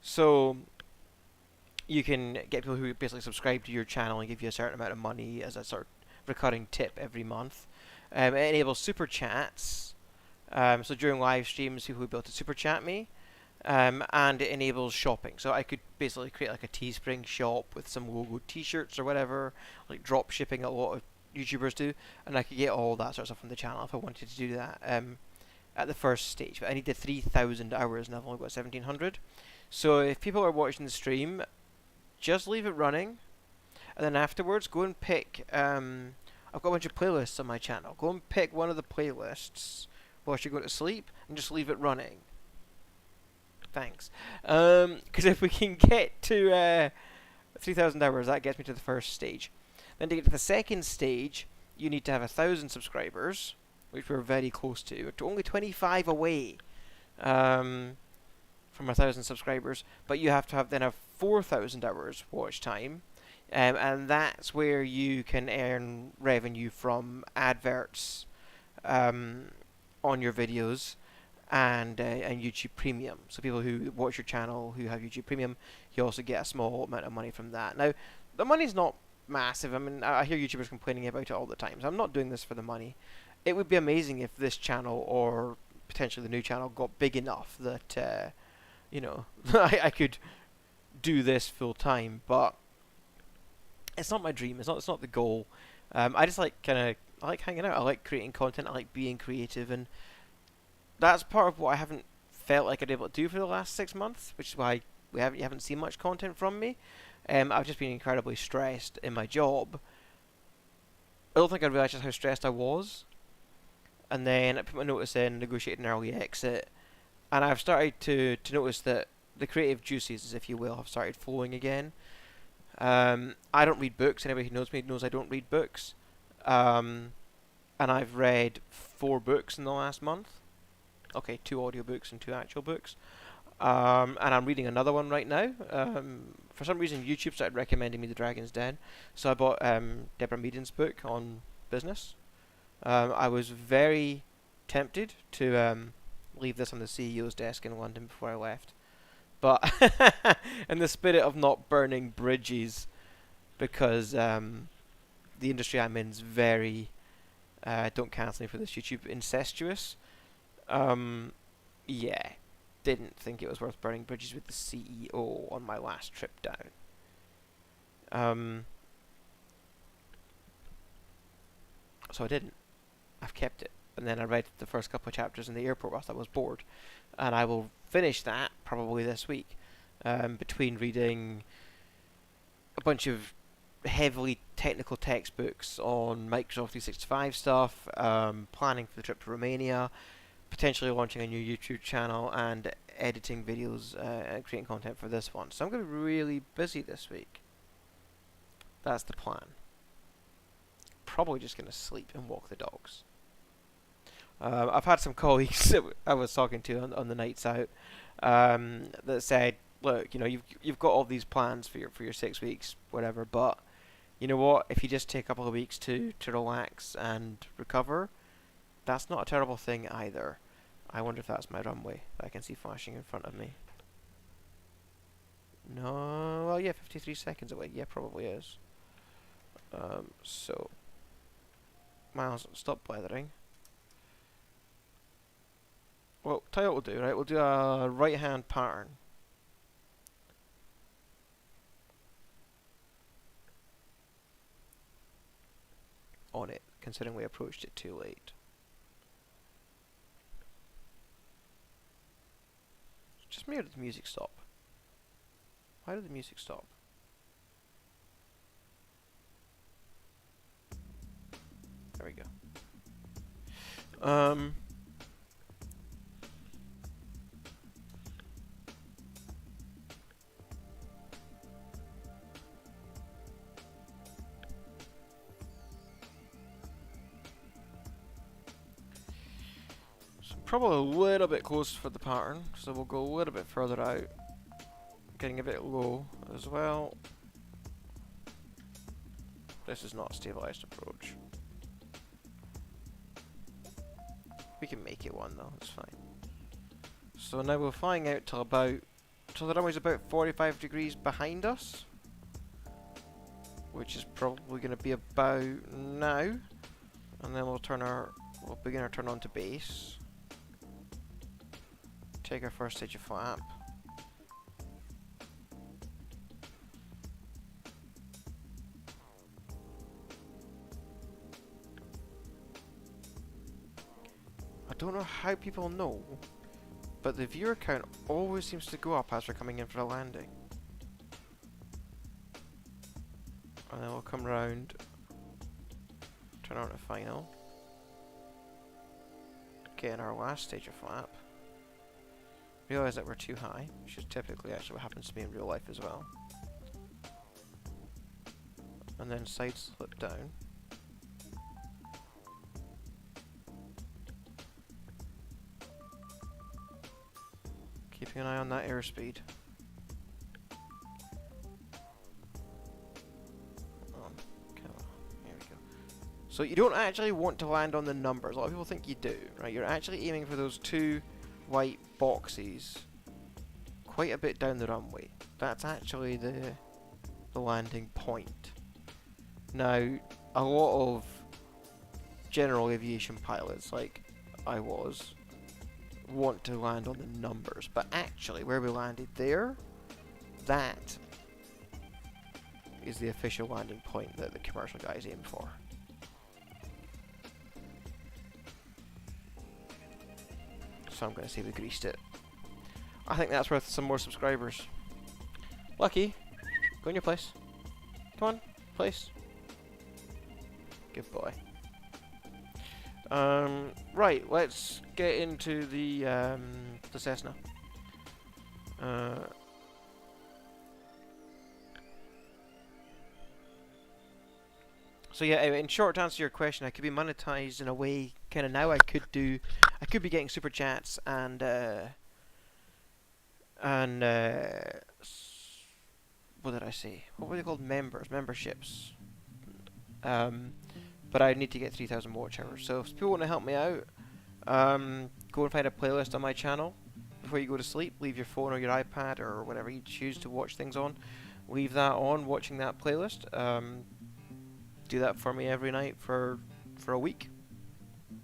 So you can get people who basically subscribe to your channel and give you a certain amount of money as a sort of recurring tip every month. It enables super chats. So during live streams, people will be able to super chat me. And it enables shopping. So I could basically create like a Teespring shop with some logo t-shirts or whatever, like drop shipping a lot of YouTubers do, and I could get all that sort of stuff from the channel if I wanted to do that at the first stage. But I needed 3,000 hours and I've only got 1,700. So if people are watching the stream, just leave it running, and then afterwards go and pick, I've got a bunch of playlists on my channel. Go and pick one of the playlists whilst you're going to sleep and just leave it running. Thanks. Because if we can get to 3,000 hours, that gets me to the first stage. Then to get to the second stage, you need to have 1,000 subscribers, which we're very close to. We're only 25 away from 1,000 subscribers, but you have to have then have 4,000 hours watch time, and that's where you can earn revenue from adverts on your videos. And YouTube Premium. So people who watch your channel who have YouTube Premium, you also get a small amount of money from that. Now, the money's not massive. I mean, I hear YouTubers complaining about it all the time. So I'm not doing this for the money. It would be amazing if this channel, or potentially the new channel, got big enough that I could do this full time. But it's not my dream. It's not the goal. I just like I like hanging out. I like creating content. I like being creative, and that's part of what I haven't felt like I'd be able to do for the last 6 months, which is why you haven't seen much content from me. I've just been incredibly stressed in my job. I don't think I realised just how stressed I was. And then I put my notice in, negotiated an early exit, and I've started to notice that the creative juices, if you will, have started flowing again. I don't read books. Anybody who knows me knows I don't read books. And I've read 4 books in the last month. Okay, 2 audiobooks and 2 actual books. And I'm reading another one right now. For some reason, YouTube started recommending me The Dragon's Den. So I bought Deborah Meaden's book on business. I was very tempted to leave this on the CEO's desk in London before I left. But in the spirit of not burning bridges, because the industry I'm in is very, don't cancel me for this, YouTube, incestuous. Yeah, didn't think it was worth burning bridges with the CEO on my last trip down. So I didn't. I've kept it. And then I read the first couple of chapters in the airport whilst I was bored. And I will finish that probably this week. Between reading a bunch of heavily technical textbooks on Microsoft 365 stuff, planning for the trip to Romania, potentially launching a new YouTube channel, and editing videos and creating content for this one. So I'm going to be really busy this week. That's the plan. Probably just going to sleep and walk the dogs. I've had some colleagues that I was talking to on the nights out that said, look, you've got all these plans for your 6 weeks, whatever, but you know what? If you just take a couple of weeks to relax and recover, that's not a terrible thing either. I wonder if that's my runway that I can see flashing in front of me. No, well, yeah, 53 seconds away. Yeah, probably is. So, Miles, stop blethering. Well, tell you what we'll do, right? We'll do a right-hand pattern. On it, considering we approached it too late. Just me, or did the music stop? Why did the music stop? There we go. probably a little bit close for the pattern, so we'll go a little bit further out. Getting a bit low as well. This is not a stabilized approach. We can make it one though, it's fine. So now we're flying out till the runway's about 45 degrees behind us, which is probably going to be about now, and then we'll begin our turn on to base. Take our first stage of flap. I don't know how people know, but the viewer count always seems to go up as we're coming in for a landing. And then we'll come round, turn on to final, get in our last stage of flap, realise that we're too high, which is typically actually what happens to me in real life as well, and then side slip down. Keeping an eye on that airspeed. So you don't actually want to land on the numbers. A lot of people think you do, right? You're actually aiming for those two white boxes quite a bit down the runway. That's actually the landing point. Now, a lot of general aviation pilots, like I was, want to land on the numbers, but actually where we landed there, that is the official landing point that the commercial guys aim for. So I'm going to say we greased it. I think that's worth some more subscribers. Lucky, go in your place. Come on, place. Good boy. Right, let's get into the Cessna. So yeah, in short, to answer your question, I could be monetized in a way kind of now. I could be getting super chats and what did I say? What were they called? Memberships. But I need to get 3,000 watch hours. So if people want to help me out, go and find a playlist on my channel before you go to sleep. Leave your phone or your iPad or whatever you choose to watch things on. Leave that on, watching that playlist. Do that for me every night for a week.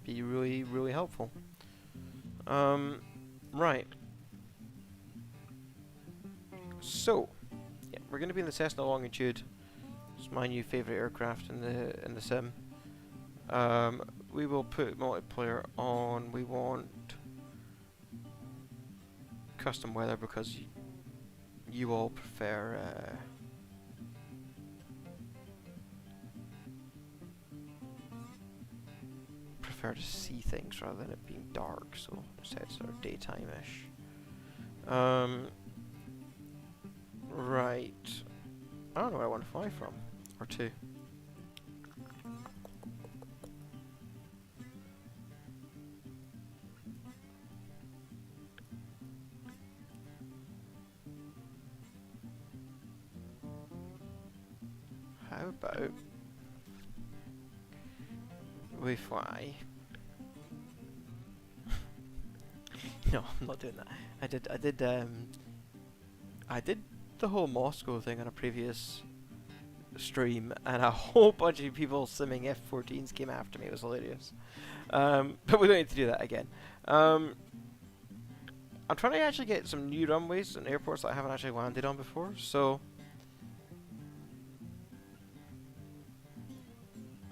Be really, really helpful. Right. So, yeah, we're going to be in the Cessna Longitude. It's my new favorite aircraft in the sim. We will put multiplayer on. We want custom weather because you all prefer to see things rather than it being dark, so set sort of daytime-ish. Right. I don't know where I want to fly from. Or to. How about we fly? No, I'm not doing that. I did the whole Moscow thing on a previous stream, and a whole bunch of people simming F-14s came after me. It was hilarious. But we don't need to do that again. I'm trying to actually get some new runways and airports that I haven't actually landed on before, so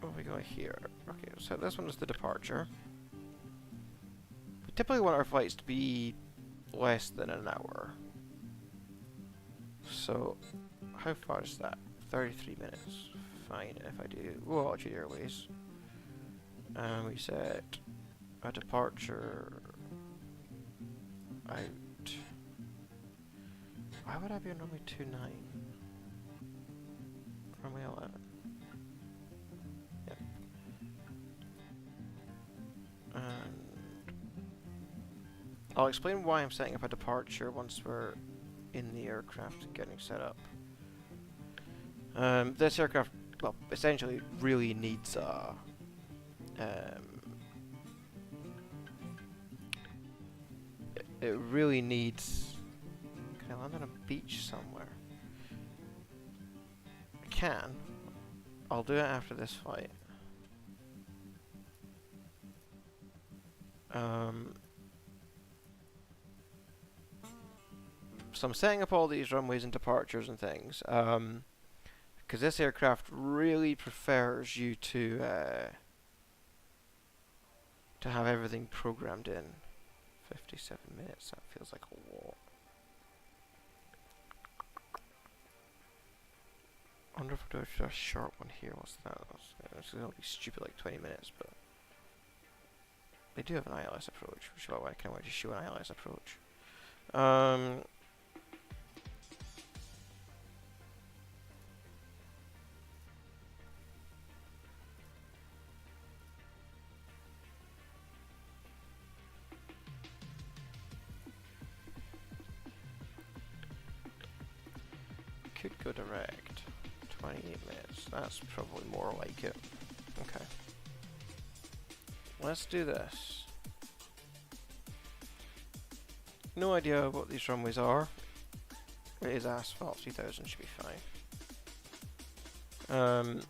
what have we got here? Okay, so this one is the departure. We typically want our flights to be less than an hour. So, how far is that? 33 minutes. Fine, if I do Altitude Airways. And we set a departure out. Why would I be on runway 29? Runway 11. Yep. And I'll explain why I'm setting up a departure once we're in the aircraft getting set up. This aircraft, well, essentially really needs it really needs. Can I land on a beach somewhere? I can. I'll do it after this flight. So I'm setting up all these runways and departures and things, because this aircraft really prefers you to have everything programmed in. 57 minutes, that feels like a lot. I wonder if I do a short one here. What's that? It's going to be stupid, like 20 minutes, but they do have an ILS approach, which is why I kind of want to show an ILS approach. Could go direct. 28 minutes. That's probably more like it. Okay. Let's do this. No idea what these runways are. It is asphalt. 3000 should be fine.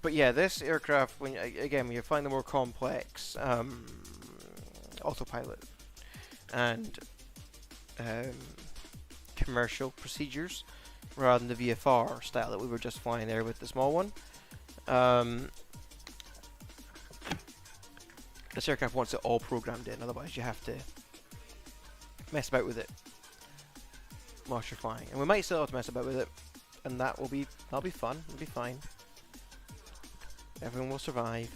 But yeah, this aircraft, when you're flying the more complex autopilot and commercial procedures, rather than the VFR style that we were just flying there with the small one. This aircraft wants it all programmed in, otherwise you have to mess about with it whilst you're flying. And we might still have to mess about with it, and that'll be fun, it'll be fine. Everyone will survive.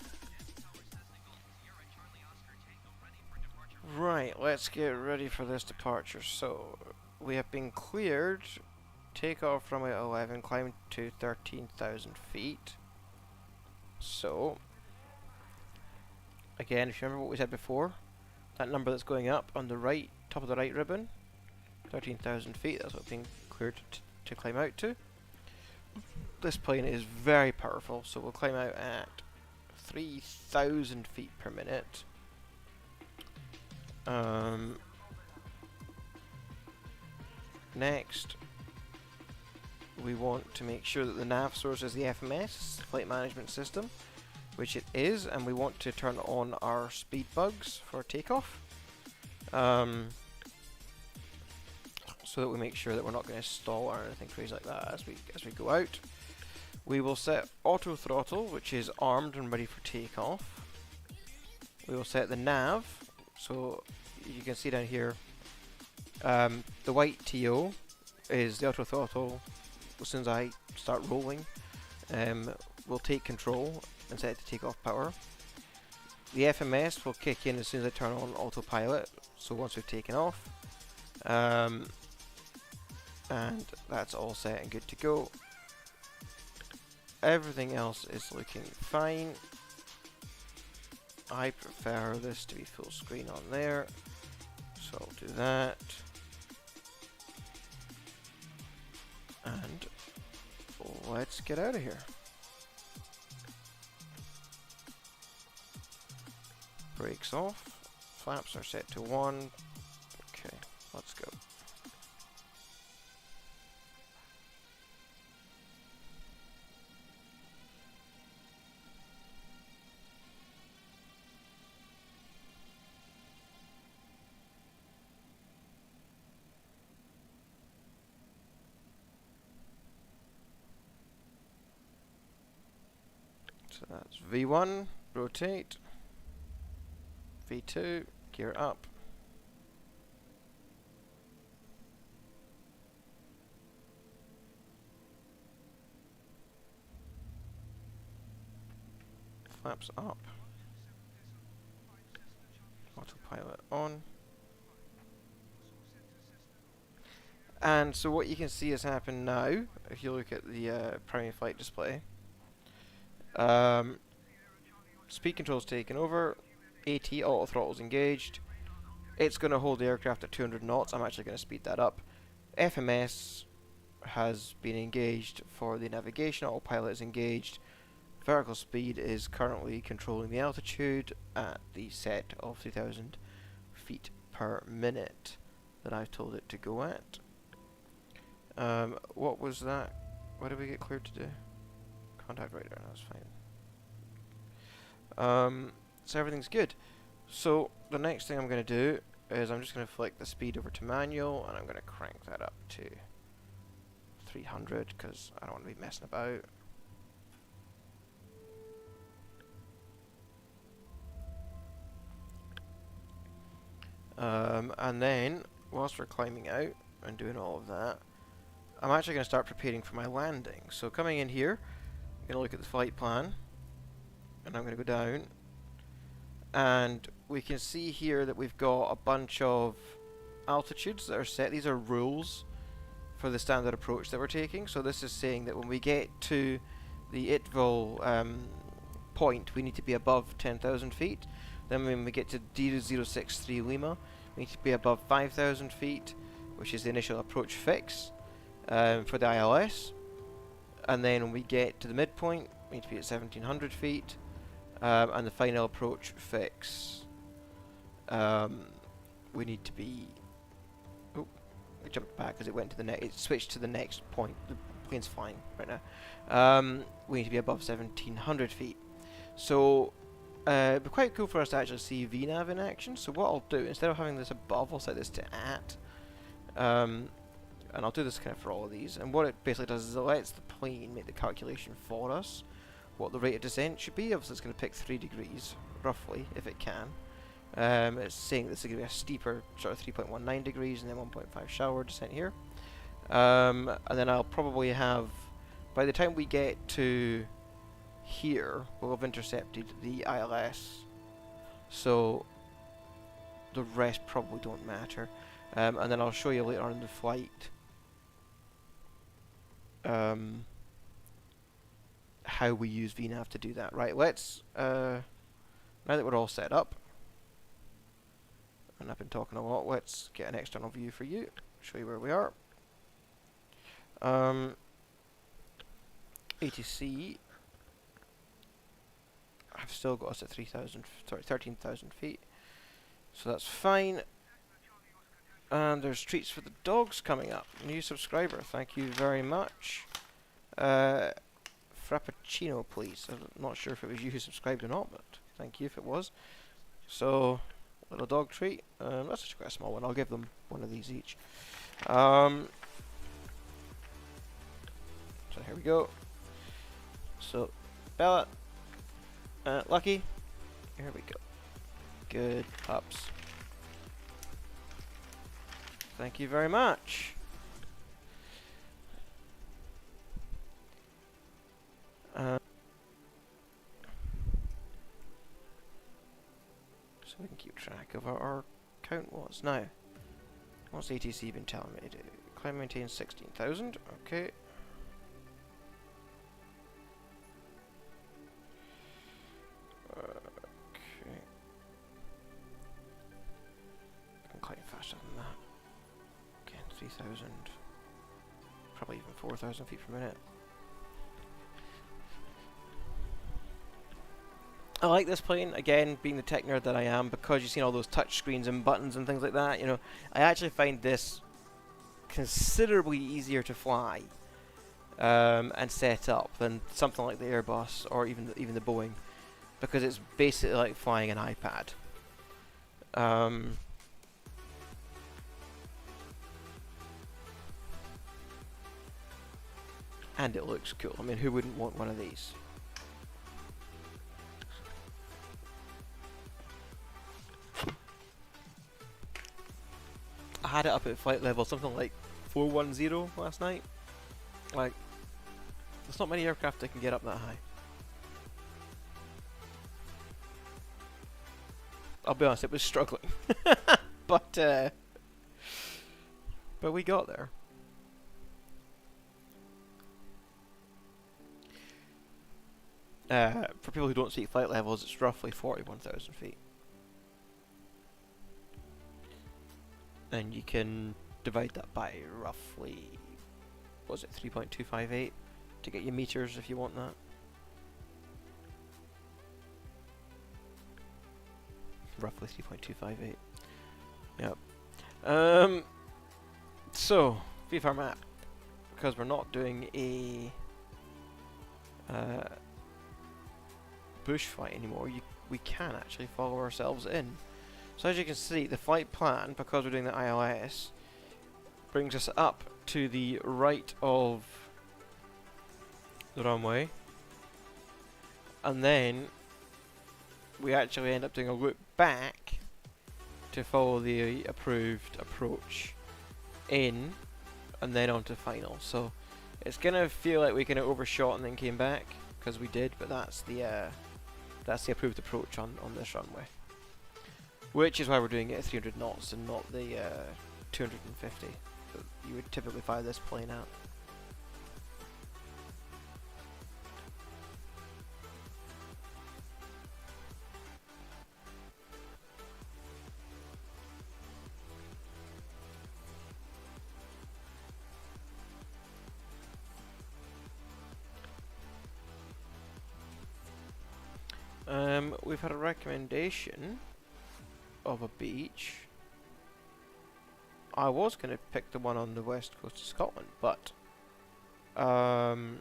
Right, let's get ready for this departure. So, we have been cleared. Takeoff runway 11, climb to 13,000 feet. So, again, if you remember what we said before, that number that's going up on the right, top of the right ribbon, 13,000 feet, that's what we've been cleared to climb out to. This plane is very powerful, so we'll climb out at 3,000 feet per minute. Next, we want to make sure that the nav source is the FMS, Flight Management System, which it is, and we want to turn on our speed bugs for takeoff, so that we make sure that we're not going to stall or anything crazy like that as we go out. We will set auto throttle, which is armed and ready for takeoff. We will set the nav, so you can see down here, the white TO is the auto throttle. As soon as I start rolling, we'll take control and set it to take off power. The FMS will kick in as soon as I turn on autopilot, so once we've taken off. And that's all set and good to go. Everything else is looking fine. I prefer this to be full screen on there, so I'll do that. And let's get out of here. Brakes off. Flaps are set to 1. Okay, let's go. So that's V1, rotate. V2, gear up. Flaps up. Autopilot on. And so what you can see has happened now, if you look at the primary flight display. Speed control's taken over. AT auto throttle's engaged. It's going to hold the aircraft at 200 knots. I'm actually going to speed that up. FMS has been engaged for the navigation. Autopilot is engaged. Vertical speed is currently controlling the altitude at the set of 3,000 feet per minute that I've told it to go at. What was that? What did we get cleared to do? Contact radar, that's fine. So everything's good. So the next thing I'm going to do is I'm just going to flick the speed over to manual, and I'm going to crank that up to 300 because I don't want to be messing about. And then, whilst we're climbing out and doing all of that, I'm actually going to start preparing for my landing. So coming in here, I'm going to look at the flight plan, and I'm going to go down, and we can see here that we've got a bunch of altitudes that are set. These are rules for the standard approach that we're taking. So this is saying that when we get to the ITVL point, we need to be above 10,000 feet. Then when we get to D063 Lima, we need to be above 5,000 feet, which is the initial approach fix for the ILS. And then when we get to the midpoint, we need to be at 1,700 feet, and the final approach fix, we need to be... Oh, I jumped back because it went to the next. It switched to the next point. The plane's flying right now. We need to be above 1,700 feet. So it'd be quite cool for us to actually see VNAV in action. So what I'll do, instead of having this above, I'll set this to at. And I'll do this kind of for all of these. And what it basically does is it lets the plane make the calculation for us what the rate of descent should be. Obviously it's going to pick 3 degrees, roughly, if it can. It's saying this is going to be a steeper, sort of 3.19 degrees and then 1.5 shower descent here. And then I'll probably have, by the time we get to here, we'll have intercepted the ILS. So the rest probably don't matter. And then I'll show you later on in the flight how we use VNAV to do that. Right, let's, now that we're all set up, and I've been talking a lot, let's get an external view for you, show you where we are. ATC, I've still got us at 13,000 feet, so that's fine. And there's treats for the dogs coming up. New subscriber, thank you very much. Frappuccino, please. I'm not sure if it was you who subscribed or not, but thank you if it was. So, little dog treat. That's actually quite a small one. I'll give them one of these each. So here we go. So, Bella, Lucky, here we go. Good pups. Thank you very much. So we can keep track of what our count was. Now, what's ATC been telling me to do? Climb and maintain 16,000. Okay. Okay. I can climb faster than that. 3,000, probably even 4,000 feet per minute. I like this plane, again, being the tech nerd that I am, because you've seen all those touch screens and buttons and things like that, you know, I actually find this considerably easier to fly and set up than something like the Airbus or even the Boeing, because it's basically like flying an iPad. And it looks cool. I mean, who wouldn't want one of these? I had it up at flight level, something like 410 last night. Like, there's not many aircraft that can get up that high. I'll be honest, it was struggling. but we got there. For people who don't see flight levels, it's roughly 41,000 feet. and you can divide that by roughly, was it 3.258 to get your meters if you want that. Roughly 3.258. Yep. So VFR map, because we're not doing a bush flight anymore, we can actually follow ourselves in. So as you can see, the flight plan, because we're doing the ILS, brings us up to the right of the runway, and then we actually end up doing a loop back to follow the approved approach in, and then on to final. So it's gonna feel like we kind of overshot and then came back, because we did, but that's the approved approach on this runway. Which is why we're doing it at 300 knots and not the 250 that you would typically fly this plane at. We've had a recommendation of a beach. I was going to pick the one on the west coast of Scotland, but Maho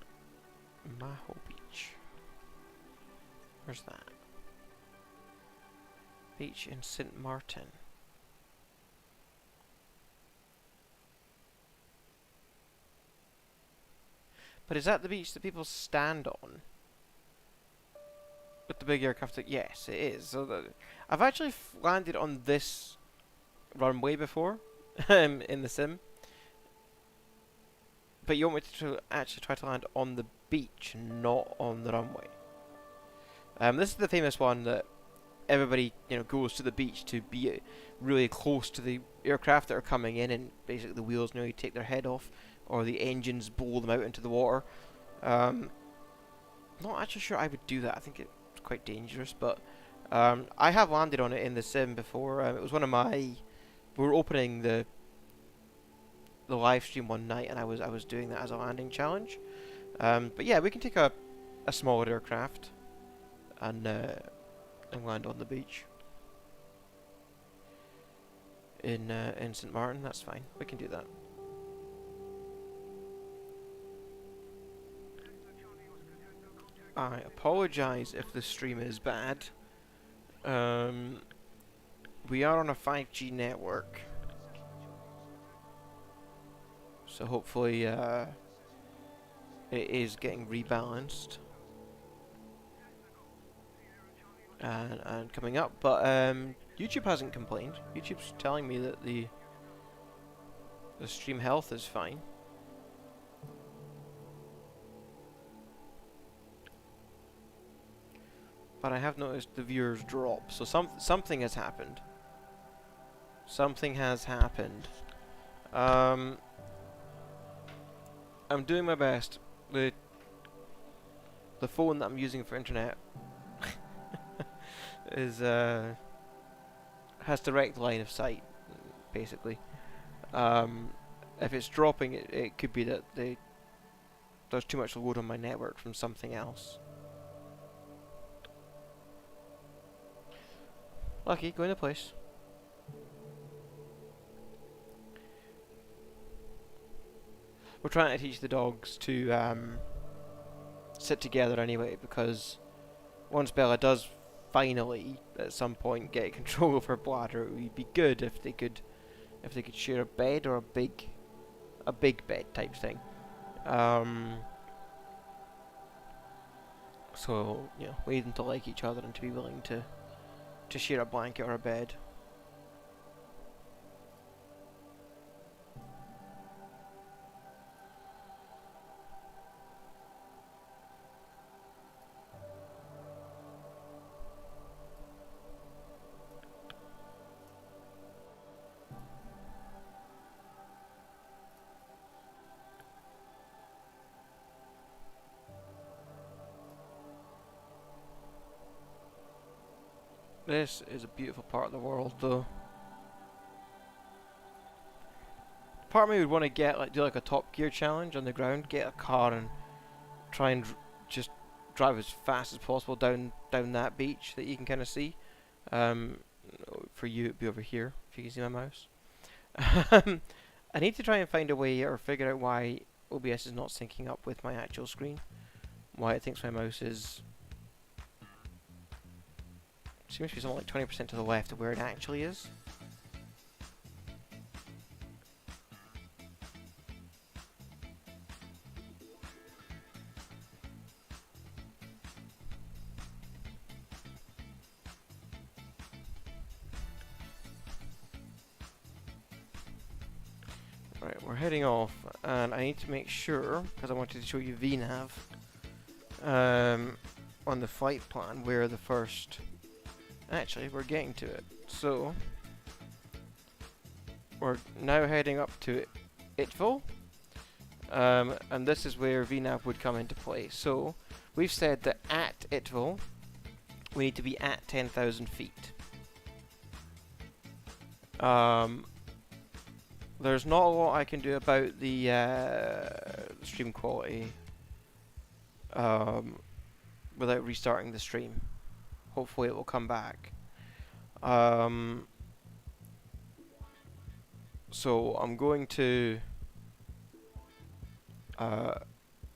Beach. Where's that? Beach in St. Martin. But is that the beach that people stand on? With the big aircraft? Yes, it is. So I've actually landed on this runway before in the sim. But you want me to actually try to land on the beach, not on the runway. This is the famous one that everybody goes to the beach to be really close to the aircraft that are coming in, and basically the wheels nearly take their head off, or the engines blow them out into the water. Not actually sure I would do that. I think it's quite dangerous, but I have landed on it in the sim before. It was one of my... We were opening the live stream one night, and I was doing that as a landing challenge. But yeah, we can take a smaller aircraft and land on the beach in St. Martin. That's fine. We can do that. I apologise if the stream is bad. We are on a 5G network, so hopefully it is getting rebalanced and coming up. But YouTube hasn't complained. YouTube's telling me that the stream health is fine. But I have noticed the viewers drop, so something has happened. Something has happened. I'm doing my best. The phone that I'm using for internet is has direct line of sight, basically. If it's dropping, it could be that there's too much load on my network from something else. Lucky, go into place. We're trying to teach the dogs to sit together anyway, because once Bella does finally at some point get control of her bladder, it would be good if they could share a bed, or a big bed type thing. So we need them to like each other and to be willing to share a blanket or a bed. This is a beautiful part of the world, though. Part of me would want to do like a Top Gear challenge on the ground, get a car and try and just drive as fast as possible down that beach that you can kind of see. For you, it'd be over here if you can see my mouse. I need to try and find a way or figure out why OBS is not syncing up with my actual screen. Why it thinks my mouse is seems to be something like 20% to the left of where it actually is. Right, we're heading off, and I need to make sure, because I wanted to show you VNav on the flight plan, where the first... Actually, we're getting to it. So, we're now heading up to Itville, and this is where VNav would come into play. So, we've said that at Itville, we need to be at 10,000 feet. There's not a lot I can do about the stream quality without restarting the stream. Hopefully it will come back. So I'm going to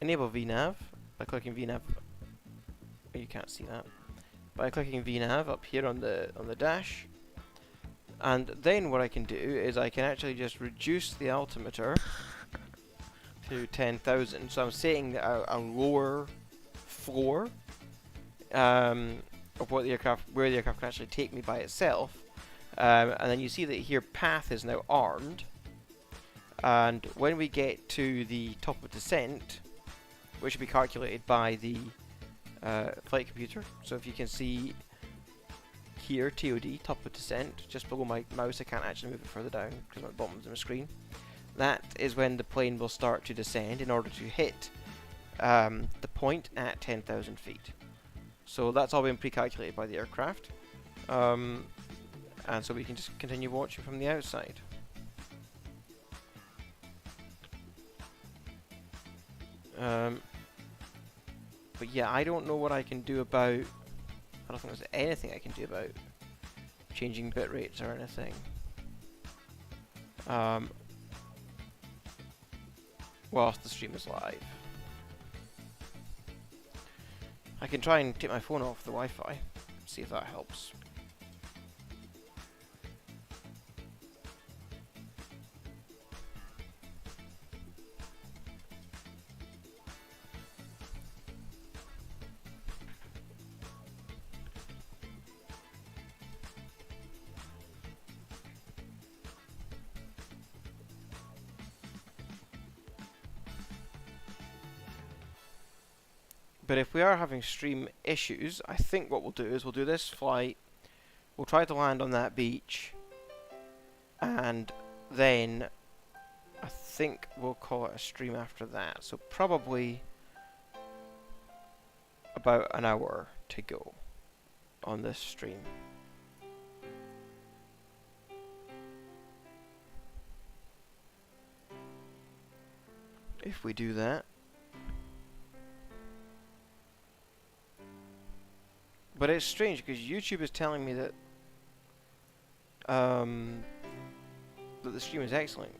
enable VNav by clicking VNav. You can't see that. By clicking VNav up here on the dash. And then what I can do is I can actually just reduce the altimeter to 10,000. So I'm setting a lower floor of what the aircraft, where the aircraft can actually take me by itself. And then you see that here path is now armed. And when we get to the top of descent, which will be calculated by the flight computer. So if you can see here, TOD, top of descent, just below my mouse. I can't actually move it further down because I'm at the bottom of the screen. That is when the plane will start to descend in order to hit the point at 10,000 feet. So that's all been pre-calculated by the aircraft. And so we can just continue watching from the outside. But yeah, I don't know what I can do about... I don't think there's anything I can do about changing bit rates or anything. Whilst the stream is live. I can try and take my phone off the Wi-Fi, see if that helps. But if we are having stream issues, I think what we'll do is we'll do this flight, we'll try to land on that beach, and then I think we'll call it a stream after that. So probably about an hour to go on this stream. If we do that. But it's strange because YouTube is telling me that that the stream is excellent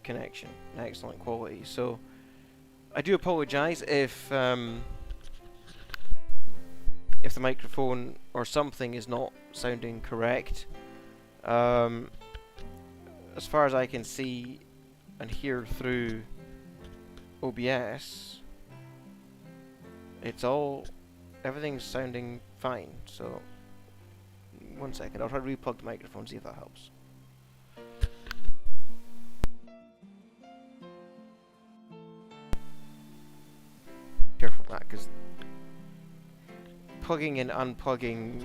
connection and excellent quality. So I do apologize if the microphone or something is not sounding correct. As far as I can see and hear through OBS, everything's sounding fine. So 1 second, I'll try to replug the microphone, see if that helps. Careful with that, because plugging and unplugging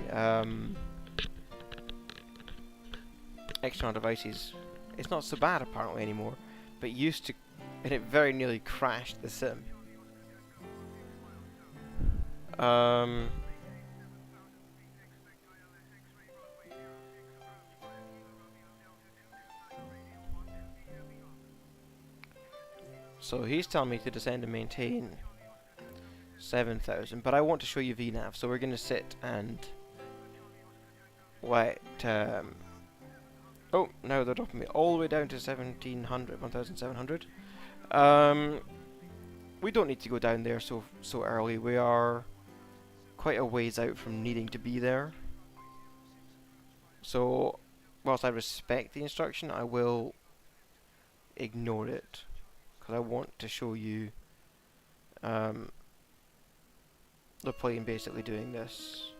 external devices, it's not so bad apparently anymore, but used to, and it very nearly crashed the sim. So he's telling me to descend and maintain 7,000, but I want to show you VNAV, so we're going to sit and let... oh, now they're dropping me all the way down to 1,700, 1,700. We don't need to go down there so early. We are quite a ways out from needing to be there. So, whilst I respect the instruction, I will ignore it, because I want to show you the plane basically doing this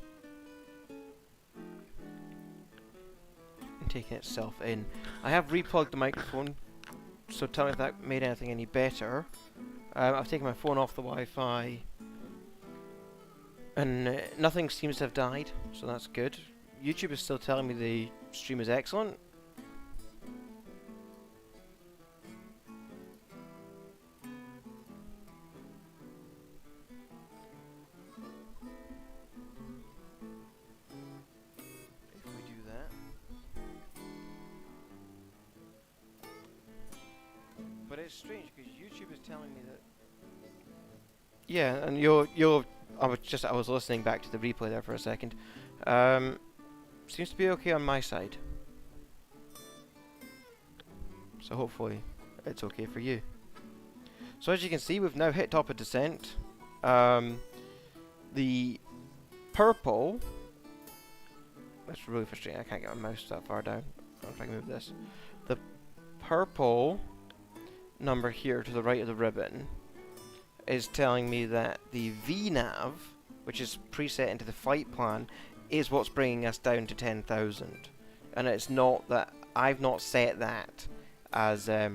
and taking itself in. I have replugged the microphone, so tell me if that made anything any better. I've taken my phone off the Wi-Fi, and nothing seems to have died, so that's good. YouTube is still telling me the stream is excellent. If we do that. But it's strange because YouTube is telling me that. Yeah, and you'll. I was listening back to the replay there for a second. Seems to be okay on my side. So hopefully it's okay for you. So as you can see, we've now hit top of descent. The purple. That's really frustrating. I can't get my mouse that far down. I'll try to move this. The purple number here to the right of the ribbon is telling me that the VNAV, which is preset into the flight plan, is what's bringing us down to 10,000. And it's not that I've not set that as a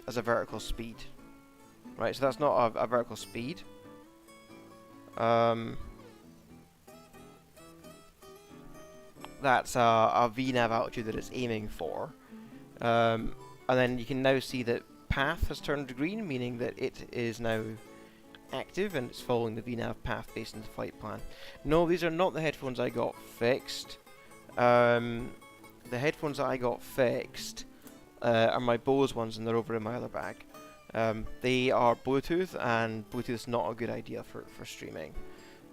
vertical speed. Right, so that's not a vertical speed. That's a VNAV altitude that it's aiming for. And then you can now see that path has turned green, meaning that it is now active and it's following the VNAV path based on the flight plan. No, these are not the headphones I got fixed. The headphones that I got fixed are my Bose ones, and they're over in my other bag. They are Bluetooth, and Bluetooth is not a good idea for streaming.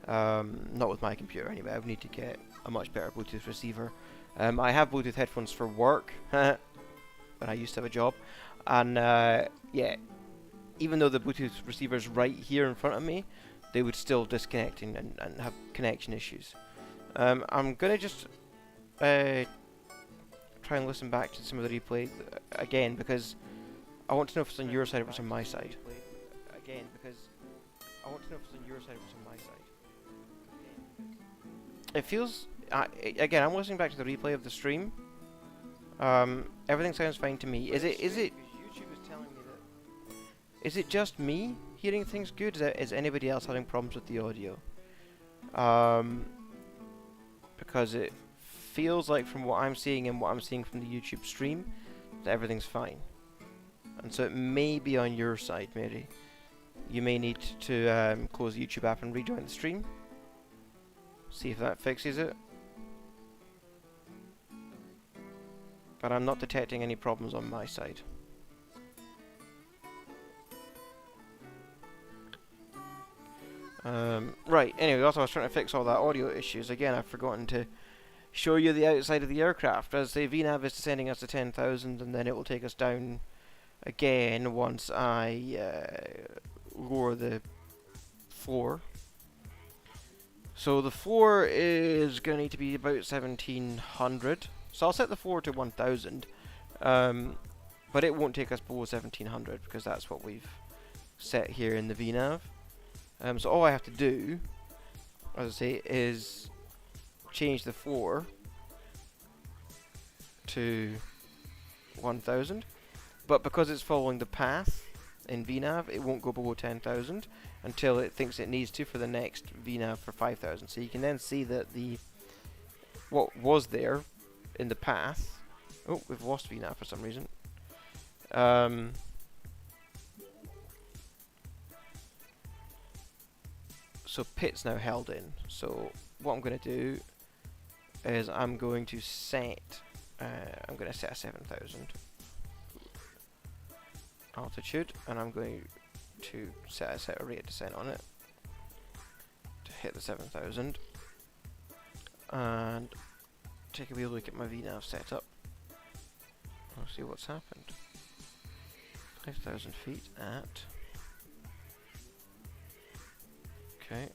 Not with my computer anyway. I would need to get a much better Bluetooth receiver. I have Bluetooth headphones for work, when I used to have a job, and yeah, even though the Bluetooth receiver's right here in front of me, they would still disconnect and have connection issues. I'm gonna just try and listen back to some of the replay again, because I want to know if it's on your side or if it's on my side. Again, because I want to know if it's on your side or if it's on my side. It feels... again, I'm listening back to the replay of the stream. Everything sounds fine to me. Is it... YouTube is telling me that... Is it just me hearing things good? Is anybody else having problems with the audio? Because it feels like from what I'm seeing and what I'm seeing from the YouTube stream, that everything's fine. And so it may be on your side, Mary. You may need to close the YouTube app and rejoin the stream. See if that fixes it. But I'm not detecting any problems on my side. Right, anyway, also I was trying to fix all that audio issues. Again, I've forgotten to show you the outside of the aircraft. As the VNAV is descending us to 10,000, and then it will take us down again once I lower the floor. So the floor is going to need to be about 1,700. So I'll set the floor to 1,000. But it won't take us below 1,700 because that's what we've set here in the VNAV. So all I have to do, as I say, is change the floor to 1,000. But because it's following the path in VNAV, it won't go below 10,000 until it thinks it needs to for the next VNAV for 5,000. So you can then see that what was there in the path... Oh, we've lost VNAV for some reason. So pit's now held in. So what I'm going to do is I'm going to set a 7,000 altitude, and I'm going to to set a rate of descent on it to hit the 7,000, and take a wee look at my VNav setup. I'll see what's happened. 5,000 feet at... Okay.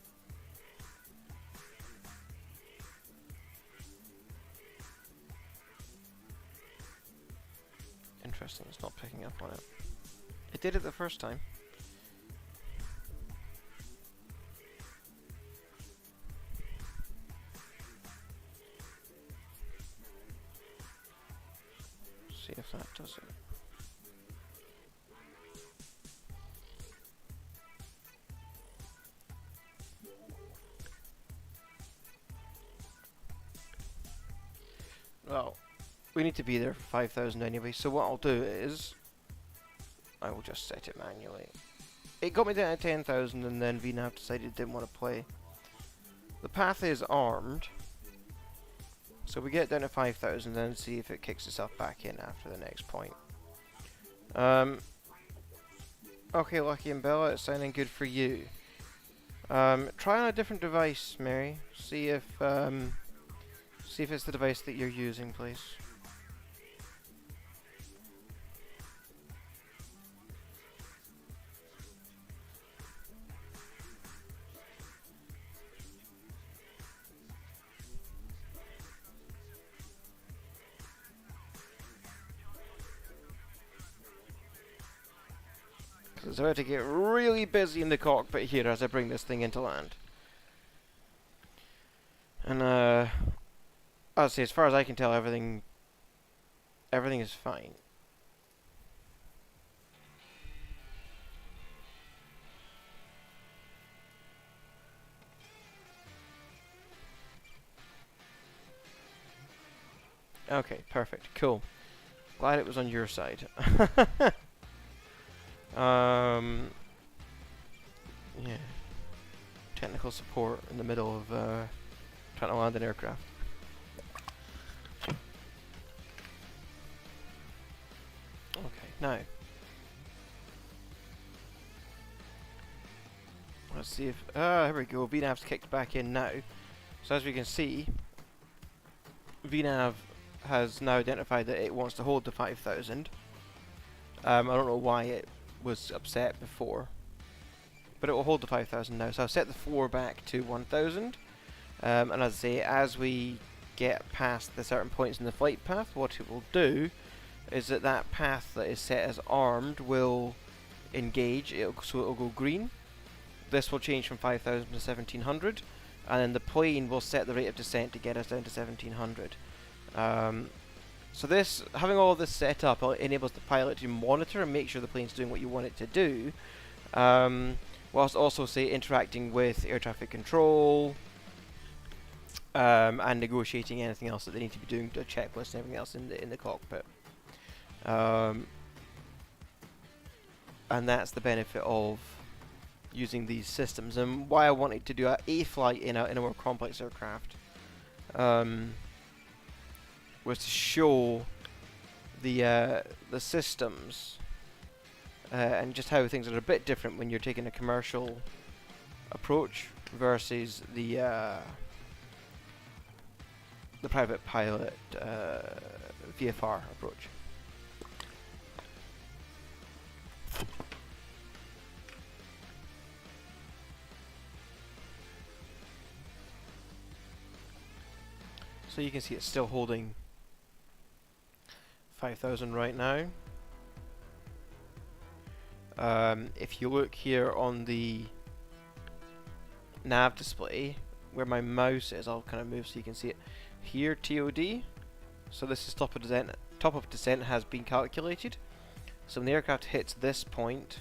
Interesting, it's not picking up on it. It did it the first time. See if that does it. Well, we need to be there for 5,000 anyway, so what I'll do is I will just set it manually. It got me down to 10,000 and then VNav decided it didn't want to play. The path is armed, so we get down to 5,000 and see if it kicks itself back in after the next point. Okay, Lucky and Bella, it's sounding good for you. Try on a different device, Mary. See if it's the device that you're using, please. It's about to get really busy in the cockpit here as I bring this thing into land. And I'll say, as far as I can tell, everything is fine. Okay, perfect, cool. Glad it was on your side. Yeah. Technical support in the middle of trying to land an aircraft. Okay, now let's see if here we go. VNav's kicked back in now. So as we can see, VNav has now identified that it wants to hold the 5,000. I don't know why it was upset before, but it will hold the 5,000 now. So I've set the floor back to 1,000, and as I say, as we get past the certain points in the flight path, what it will do is that path that is set as armed will engage, so it will go green. This will change from 5,000 to 1,700, and then the plane will set the rate of descent to get us down to 1,700. So this, having all this set up, enables the pilot to monitor and make sure the plane's doing what you want it to do, whilst also, say, interacting with air traffic control, and negotiating anything else that they need to be doing, a checklist and everything else in the cockpit. And that's the benefit of using these systems, and why I wanted to do a flight in a more complex aircraft. Was to show the systems and just how things are a bit different when you're taking a commercial approach versus the private pilot VFR approach. So you can see it's still holding 5,000 right now. If you look here on the nav display, where my mouse is, I'll kind of move so you can see it. Here, TOD. So this is top of descent. Top of descent has been calculated. So when the aircraft hits this point,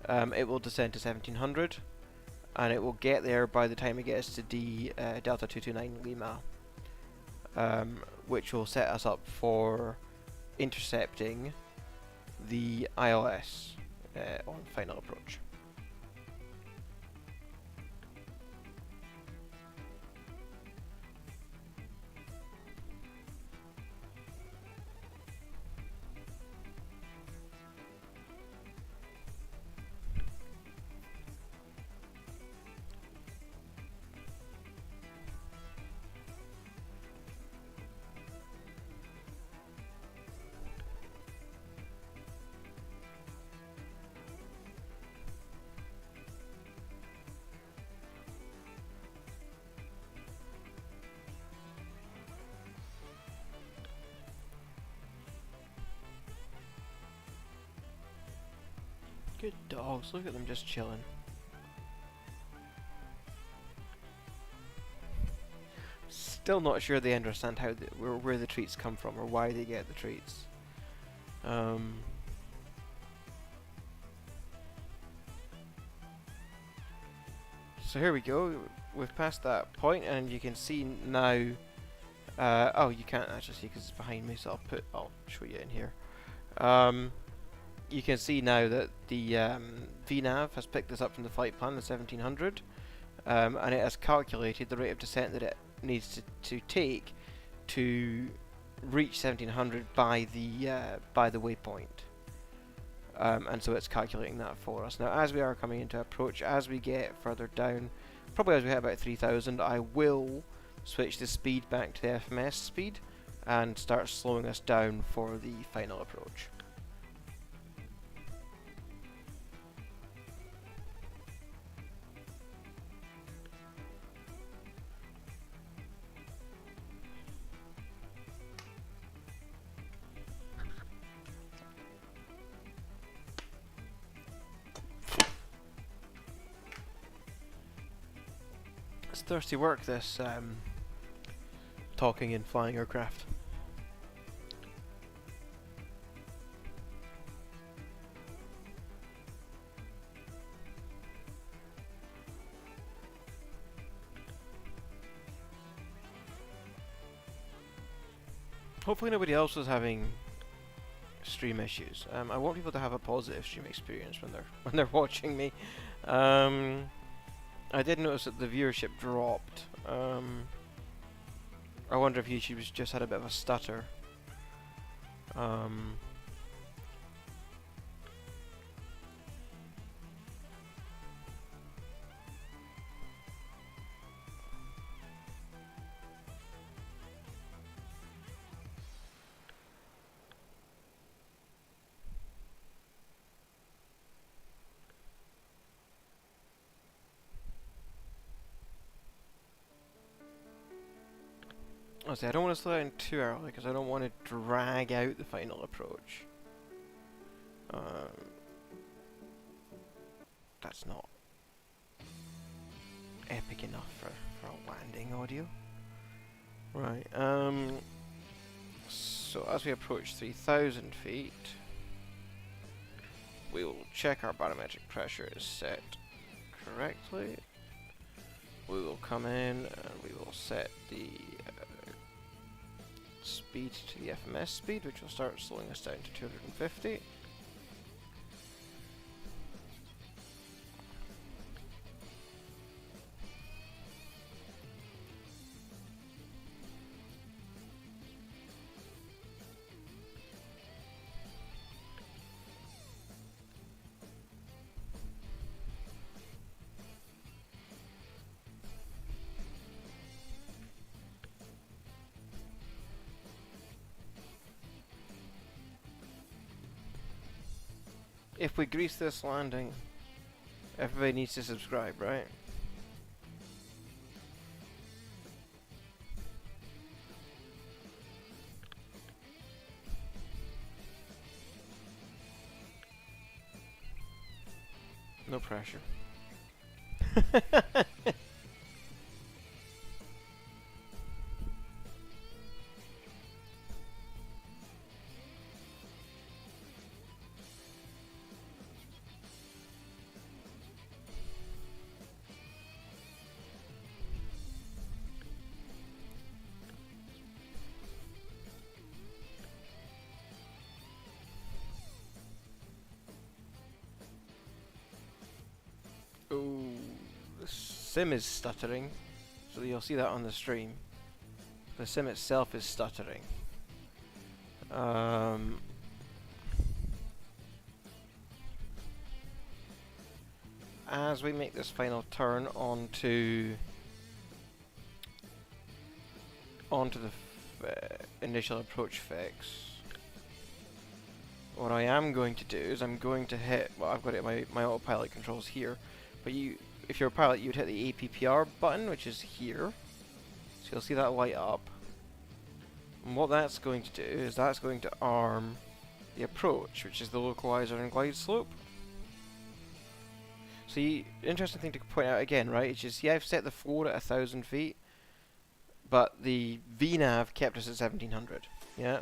it will descend to 1,700, and it will get there by the time it gets to Delta 229 Lima, which will set us up for intercepting the ILS on final approach. Good dogs, look at them just chilling. Still not sure they understand how where the treats come from or why they get the treats. So here we go. We've passed that point, and you can see now. Oh, you can't actually see because it's behind me, so I'll show you in here. You can see now that the VNav has picked this up from the flight plan, the 1700, and it has calculated the rate of descent that it needs to take to reach 1700 by the waypoint. And so it's calculating that for us. Now, as we are coming into approach, as we get further down, probably as we hit about 3000, I will switch the speed back to the FMS speed and start slowing us down for the final approach. It's thirsty work, this talking and flying aircraft. Hopefully nobody else was having stream issues. I want people to have a positive stream experience when they're watching me. I did notice that the viewership dropped. I wonder if YouTube's just had a bit of a stutter. Honestly, I don't want to slow down too early because I don't want to drag out the final approach. That's not epic enough for a landing audio. Right, so as we approach 3000 feet, we will check our barometric pressure is set correctly. We will come in and we will set the speed to the FMS speed, which will start slowing us down to 250. If we grease this landing, everybody needs to subscribe, right? No pressure. Oh, the sim is stuttering, so you'll see that on the stream. The sim itself is stuttering. As we make this final turn onto the initial approach fix, what I am going to do is I'm going to hit, well, I've got it my autopilot controls here, but if you're a pilot, you'd hit the APPR button, which is here. So you'll see that light up. And what that's going to do is that's going to arm the approach, which is the localizer and glide slope. See, interesting thing to point out again, right? Is just, yeah, I've set the floor at 1,000 feet, but the VNav kept us at 1,700. Yeah.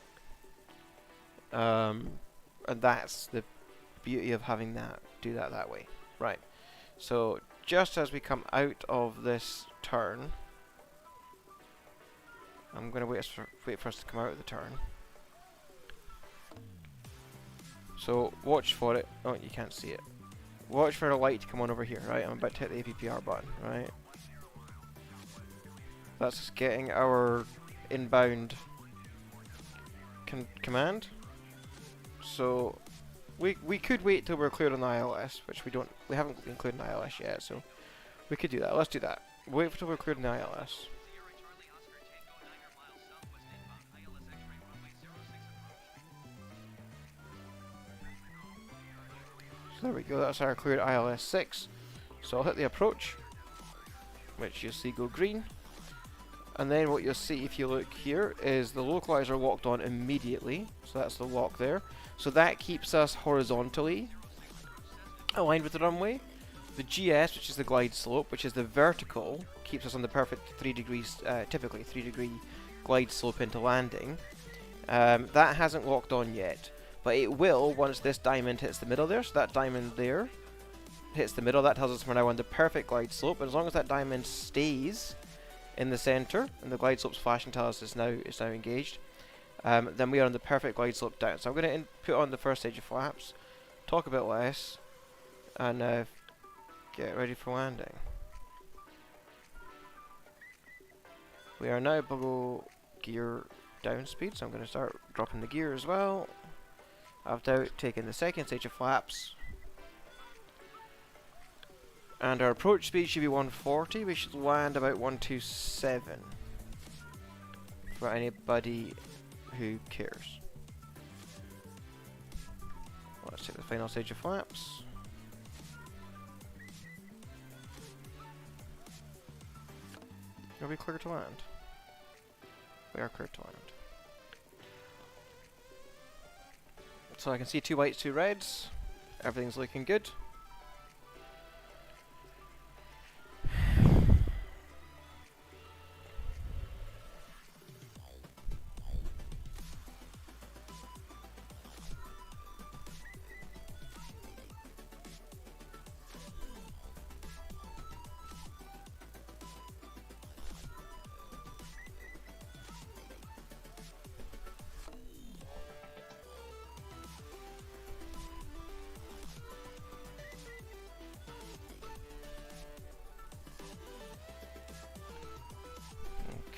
And that's the beauty of having that, do that way. Right. So, just as we come out of this turn, I'm going to wait for us to come out of the turn. So, watch for it. Oh, you can't see it. Watch for a light to come on over here, right? I'm about to hit the APPR button, right? That's getting our inbound command. So we could wait till we're cleared on the ILS, which we haven't been cleared on the ILS yet, so we could do that. Let's do that. Wait till we're cleared on the ILS. So there we go, that's our cleared ILS 6. So I'll hit the approach, which you'll see go green. And then what you'll see if you look here is the localizer locked on immediately. So that's the lock there. So that keeps us horizontally aligned with the runway. The GS, which is the glide slope, which is the vertical, keeps us on the perfect 3 degrees, typically 3 degree glide slope into landing. That hasn't locked on yet, but it will once this diamond hits the middle there. So that diamond there hits the middle. That tells us we're now on the perfect glide slope. And as long as that diamond stays in the center and the glide slope's flashing tell us it's now engaged, then we are on the perfect glide slope down. So I'm going to put on the first stage of flaps, talk a bit less, and get ready for landing. We are now below gear down speed, so I'm going to start dropping the gear as well. I've now taken the second stage of flaps. And our approach speed should be 140. We should land about 127. For anybody who cares. Let's take the final stage of flaps. Are we clear to land? We are clear to land. So I can see 2 whites, 2 reds. Everything's looking good.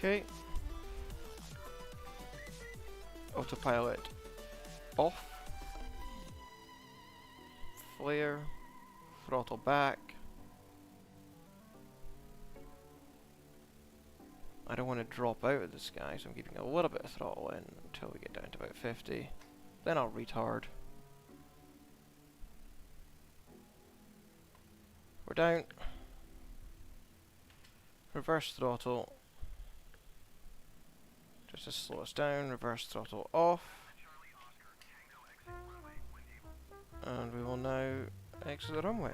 Okay. Autopilot off. Flare. Throttle back. I don't want to drop out of the sky, so I'm keeping a little bit of throttle in until we get down to about 50. Then I'll retard. We're down. Reverse throttle. Just to slow us down, reverse throttle off. And we will now exit the runway.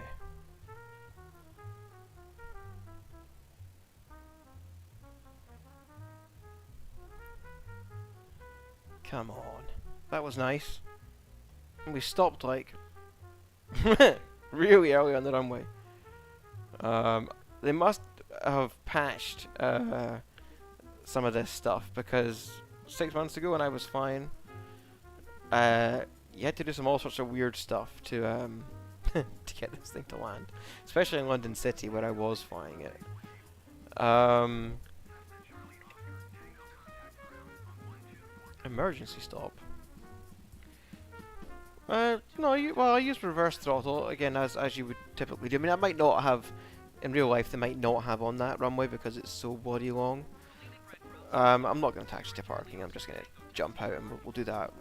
Come on. That was nice. And we stopped like really early on the runway. They must have patched some of this stuff, because 6 months ago when I was flying, you had to do all sorts of weird stuff to to get this thing to land, especially in London City where I was flying it. Emergency stop. No, I use reverse throttle again as you would typically do. I mean, I might not have in real life. They might not have on that runway because it's so bloody long. I'm not going to taxi to parking. I'm just going to jump out and we'll do that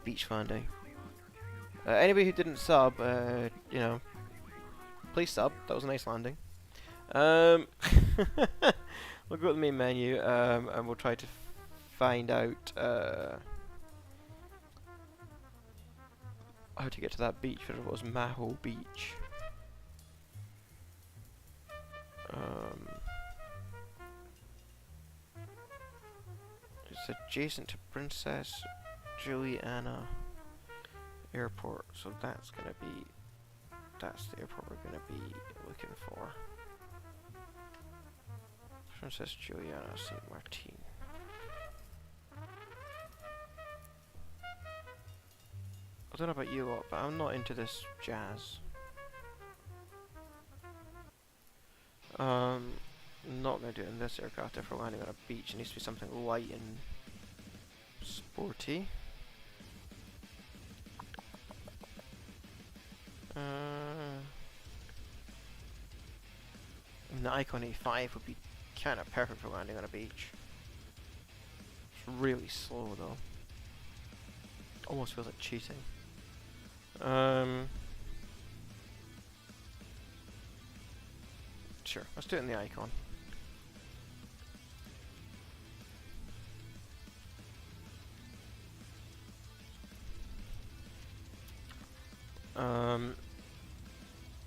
beach landing. Anybody who didn't sub, you know, please sub. That was a nice landing. We'll go to the main menu and we'll try to find out how to get to that beach. Where it was Maho Beach. It's adjacent to Princess Juliana Airport, so that's the airport we're gonna be looking for. Princess Juliana St. Martin. I don't know about you lot, but I'm not into this jazz. Not gonna do it in this aircraft if we're landing on a beach. It needs to be something light and sporty. The Icon A5 would be kind of perfect for landing on a beach. It's really slow though. Almost feels like cheating. Sure, let's do it in the Icon.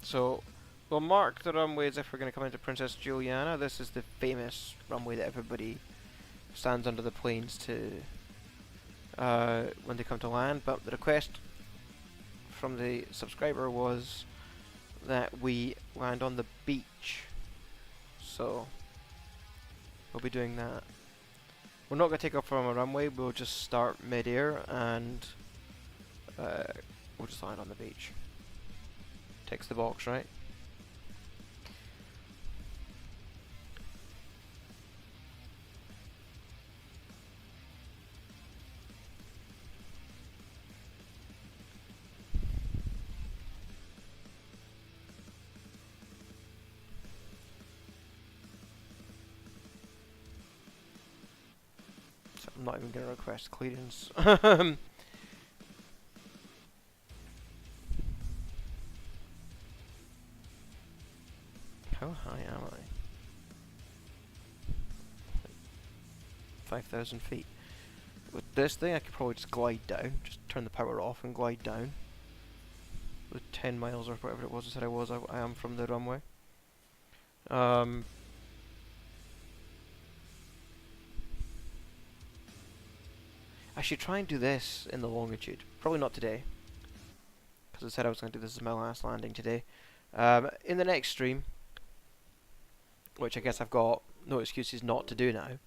So we'll mark the runways if we're going to come into Princess Juliana. This is the famous runway that everybody stands under the planes to when they come to land. But the request from the subscriber was that we land on the beach. So we'll be doing that. We're not going to take off from a runway. We'll just start mid-air and we'll just land on the beach. Ticks the box, right? So I'm not even going to request clearance. How high am I? 5,000 feet. With this thing I could probably just glide down, just turn the power off and glide down. With 10 miles or whatever it was I said I am from the runway. I should try and do this in the longitude. Probably not today, because I said I was going to do this as my last landing today. In the next stream, which I guess I've got no excuses not to do now,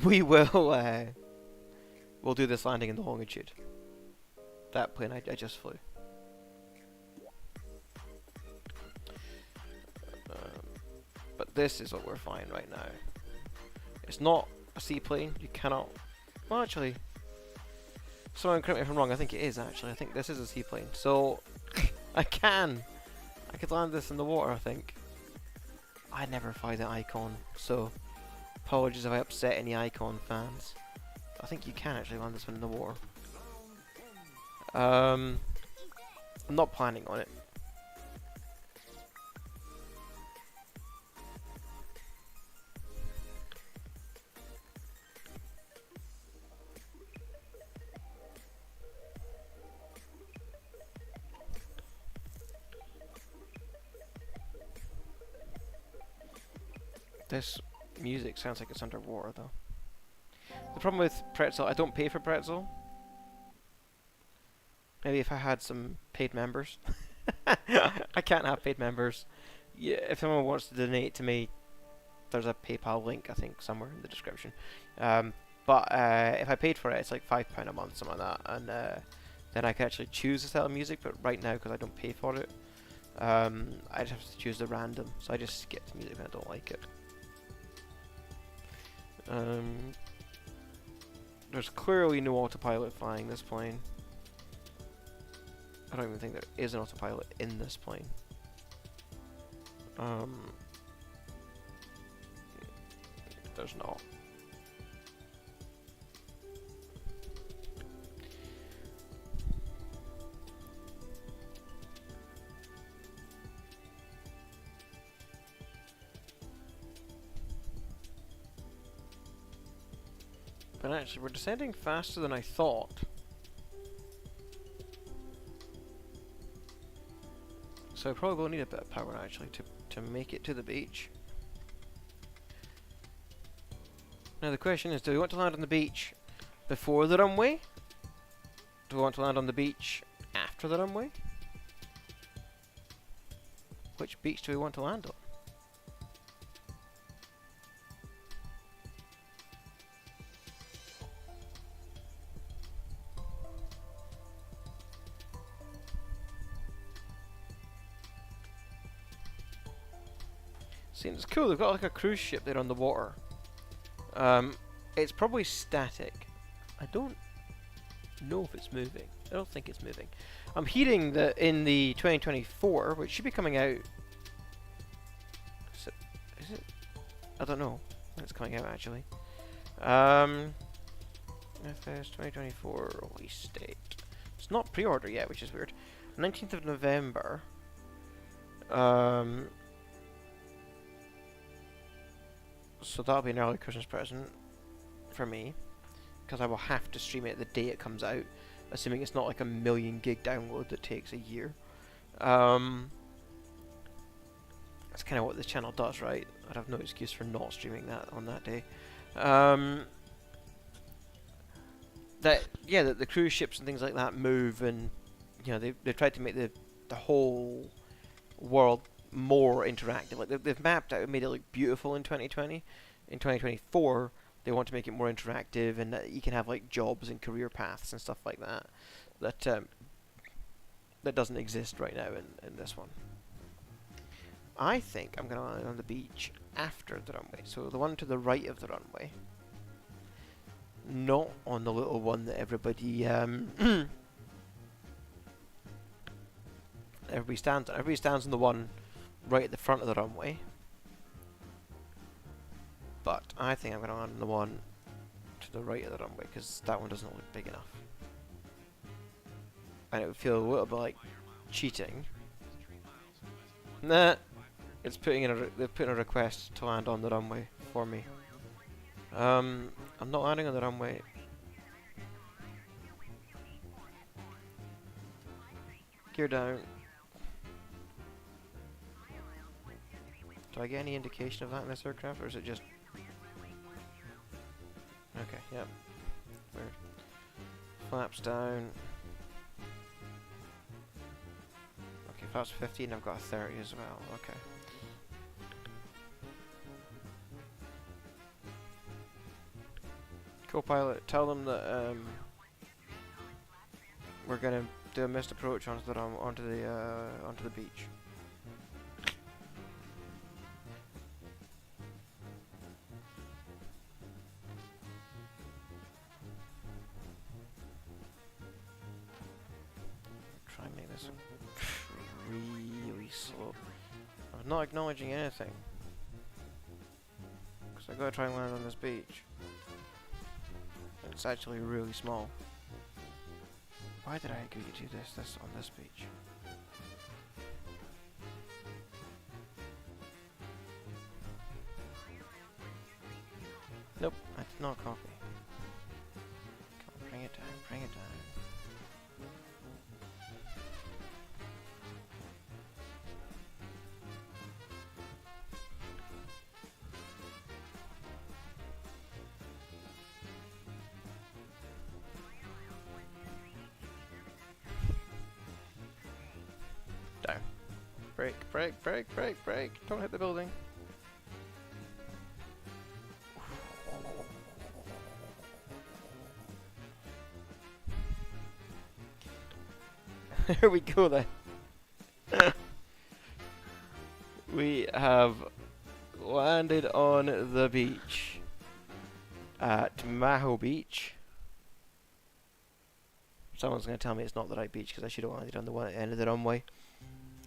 we will we'll do this landing in the longitude. That plane I just flew. But this is what we're flying right now. It's not a seaplane. You cannot. Well, actually, someone correct me if I'm wrong. I think it is actually. I think this is a seaplane. So I could land this in the water. I think. I never fly the Icon, so apologies if I upset any Icon fans. I think you can actually land this one in the water. I'm not planning on it. This music sounds like it's underwater though. The problem with Pretzel, I don't pay for Pretzel. Maybe if I had some paid members. I can't have paid members. Yeah, if someone wants to donate to me, there's a PayPal link I think somewhere in the description. But if I paid for it, it's like £5 a month, something like that, and then I can actually choose the style of music. But right now, because I don't pay for it, I just have to choose the random. So I just skip the music when I don't like it. There's clearly no autopilot flying this plane. I don't even think there is an autopilot in this plane. There's not. But actually, we're descending faster than I thought. So I probably will need a bit of power actually to make it to the beach. Now the question is, do we want to land on the beach before the runway? Do we want to land on the beach after the runway? Which beach do we want to land on? See, it's cool, they've got like a cruise ship there on the water. It's probably static. I don't know if it's moving. I don't think it's moving. I'm hearing that in the 2024, which should be coming out... Is it? I don't know when it's coming out, actually. FS 2024 release date. It's not pre-order yet, which is weird. 19th of November. So that'll be an early Christmas present for me, because I will have to stream it the day it comes out, assuming it's not like a 1,000,000 gig download that takes a year. That's kind of what this channel does, right? I'd have no excuse for not streaming that on that day. The cruise ships and things like that move, and you know they've tried to make the whole world more interactive. Like they've mapped out and made it look beautiful in 2020. In 2024, they want to make it more interactive, and that you can have like jobs and career paths and stuff like that. That doesn't exist right now in this one. I think I'm gonna land on the beach after the runway, so the one to the right of the runway, not on the little one that everybody everybody stands on. Everybody stands on the one right at the front of the runway, but I think I'm going to land on the one to the right of the runway, because that one doesn't look big enough, and it would feel a little bit like cheating. Nah, it's putting in they've put in a request to land on the runway for me. I'm not landing on the runway. Gear down. Do I get any indication of that in this aircraft, or is it just... Okay, yep. Weird. Flaps down. Okay, flaps 50 and I've got a 30 as well, okay. Co-pilot, tell them that we're gonna do a missed approach onto the beach. Try and make this really slow. I'm not acknowledging anything, because I gotta try and land on this beach. It's actually really small. Why did I agree to do this on this beach? Nope, I did not copy. Come on, bring it down, bring it down. Down. Brake, brake, brake, brake, brake. Don't hit the building. There we go then. We have landed on the beach at Maho Beach. Someone's going to tell me it's not the right beach because I should have landed on the one at the end of the runway.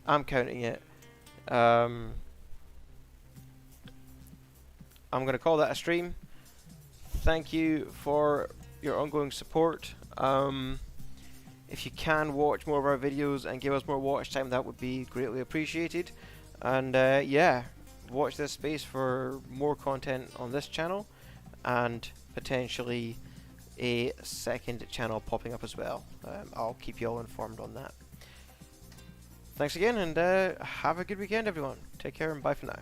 I'm counting it. I'm going to call that a stream. Thank you for your ongoing support. If you can watch more of our videos and give us more watch time, that would be greatly appreciated. And yeah, watch this space for more content on this channel, and potentially a second channel popping up as well. I'll keep you all informed on that. Thanks again, and have a good weekend, everyone. Take care and bye for now.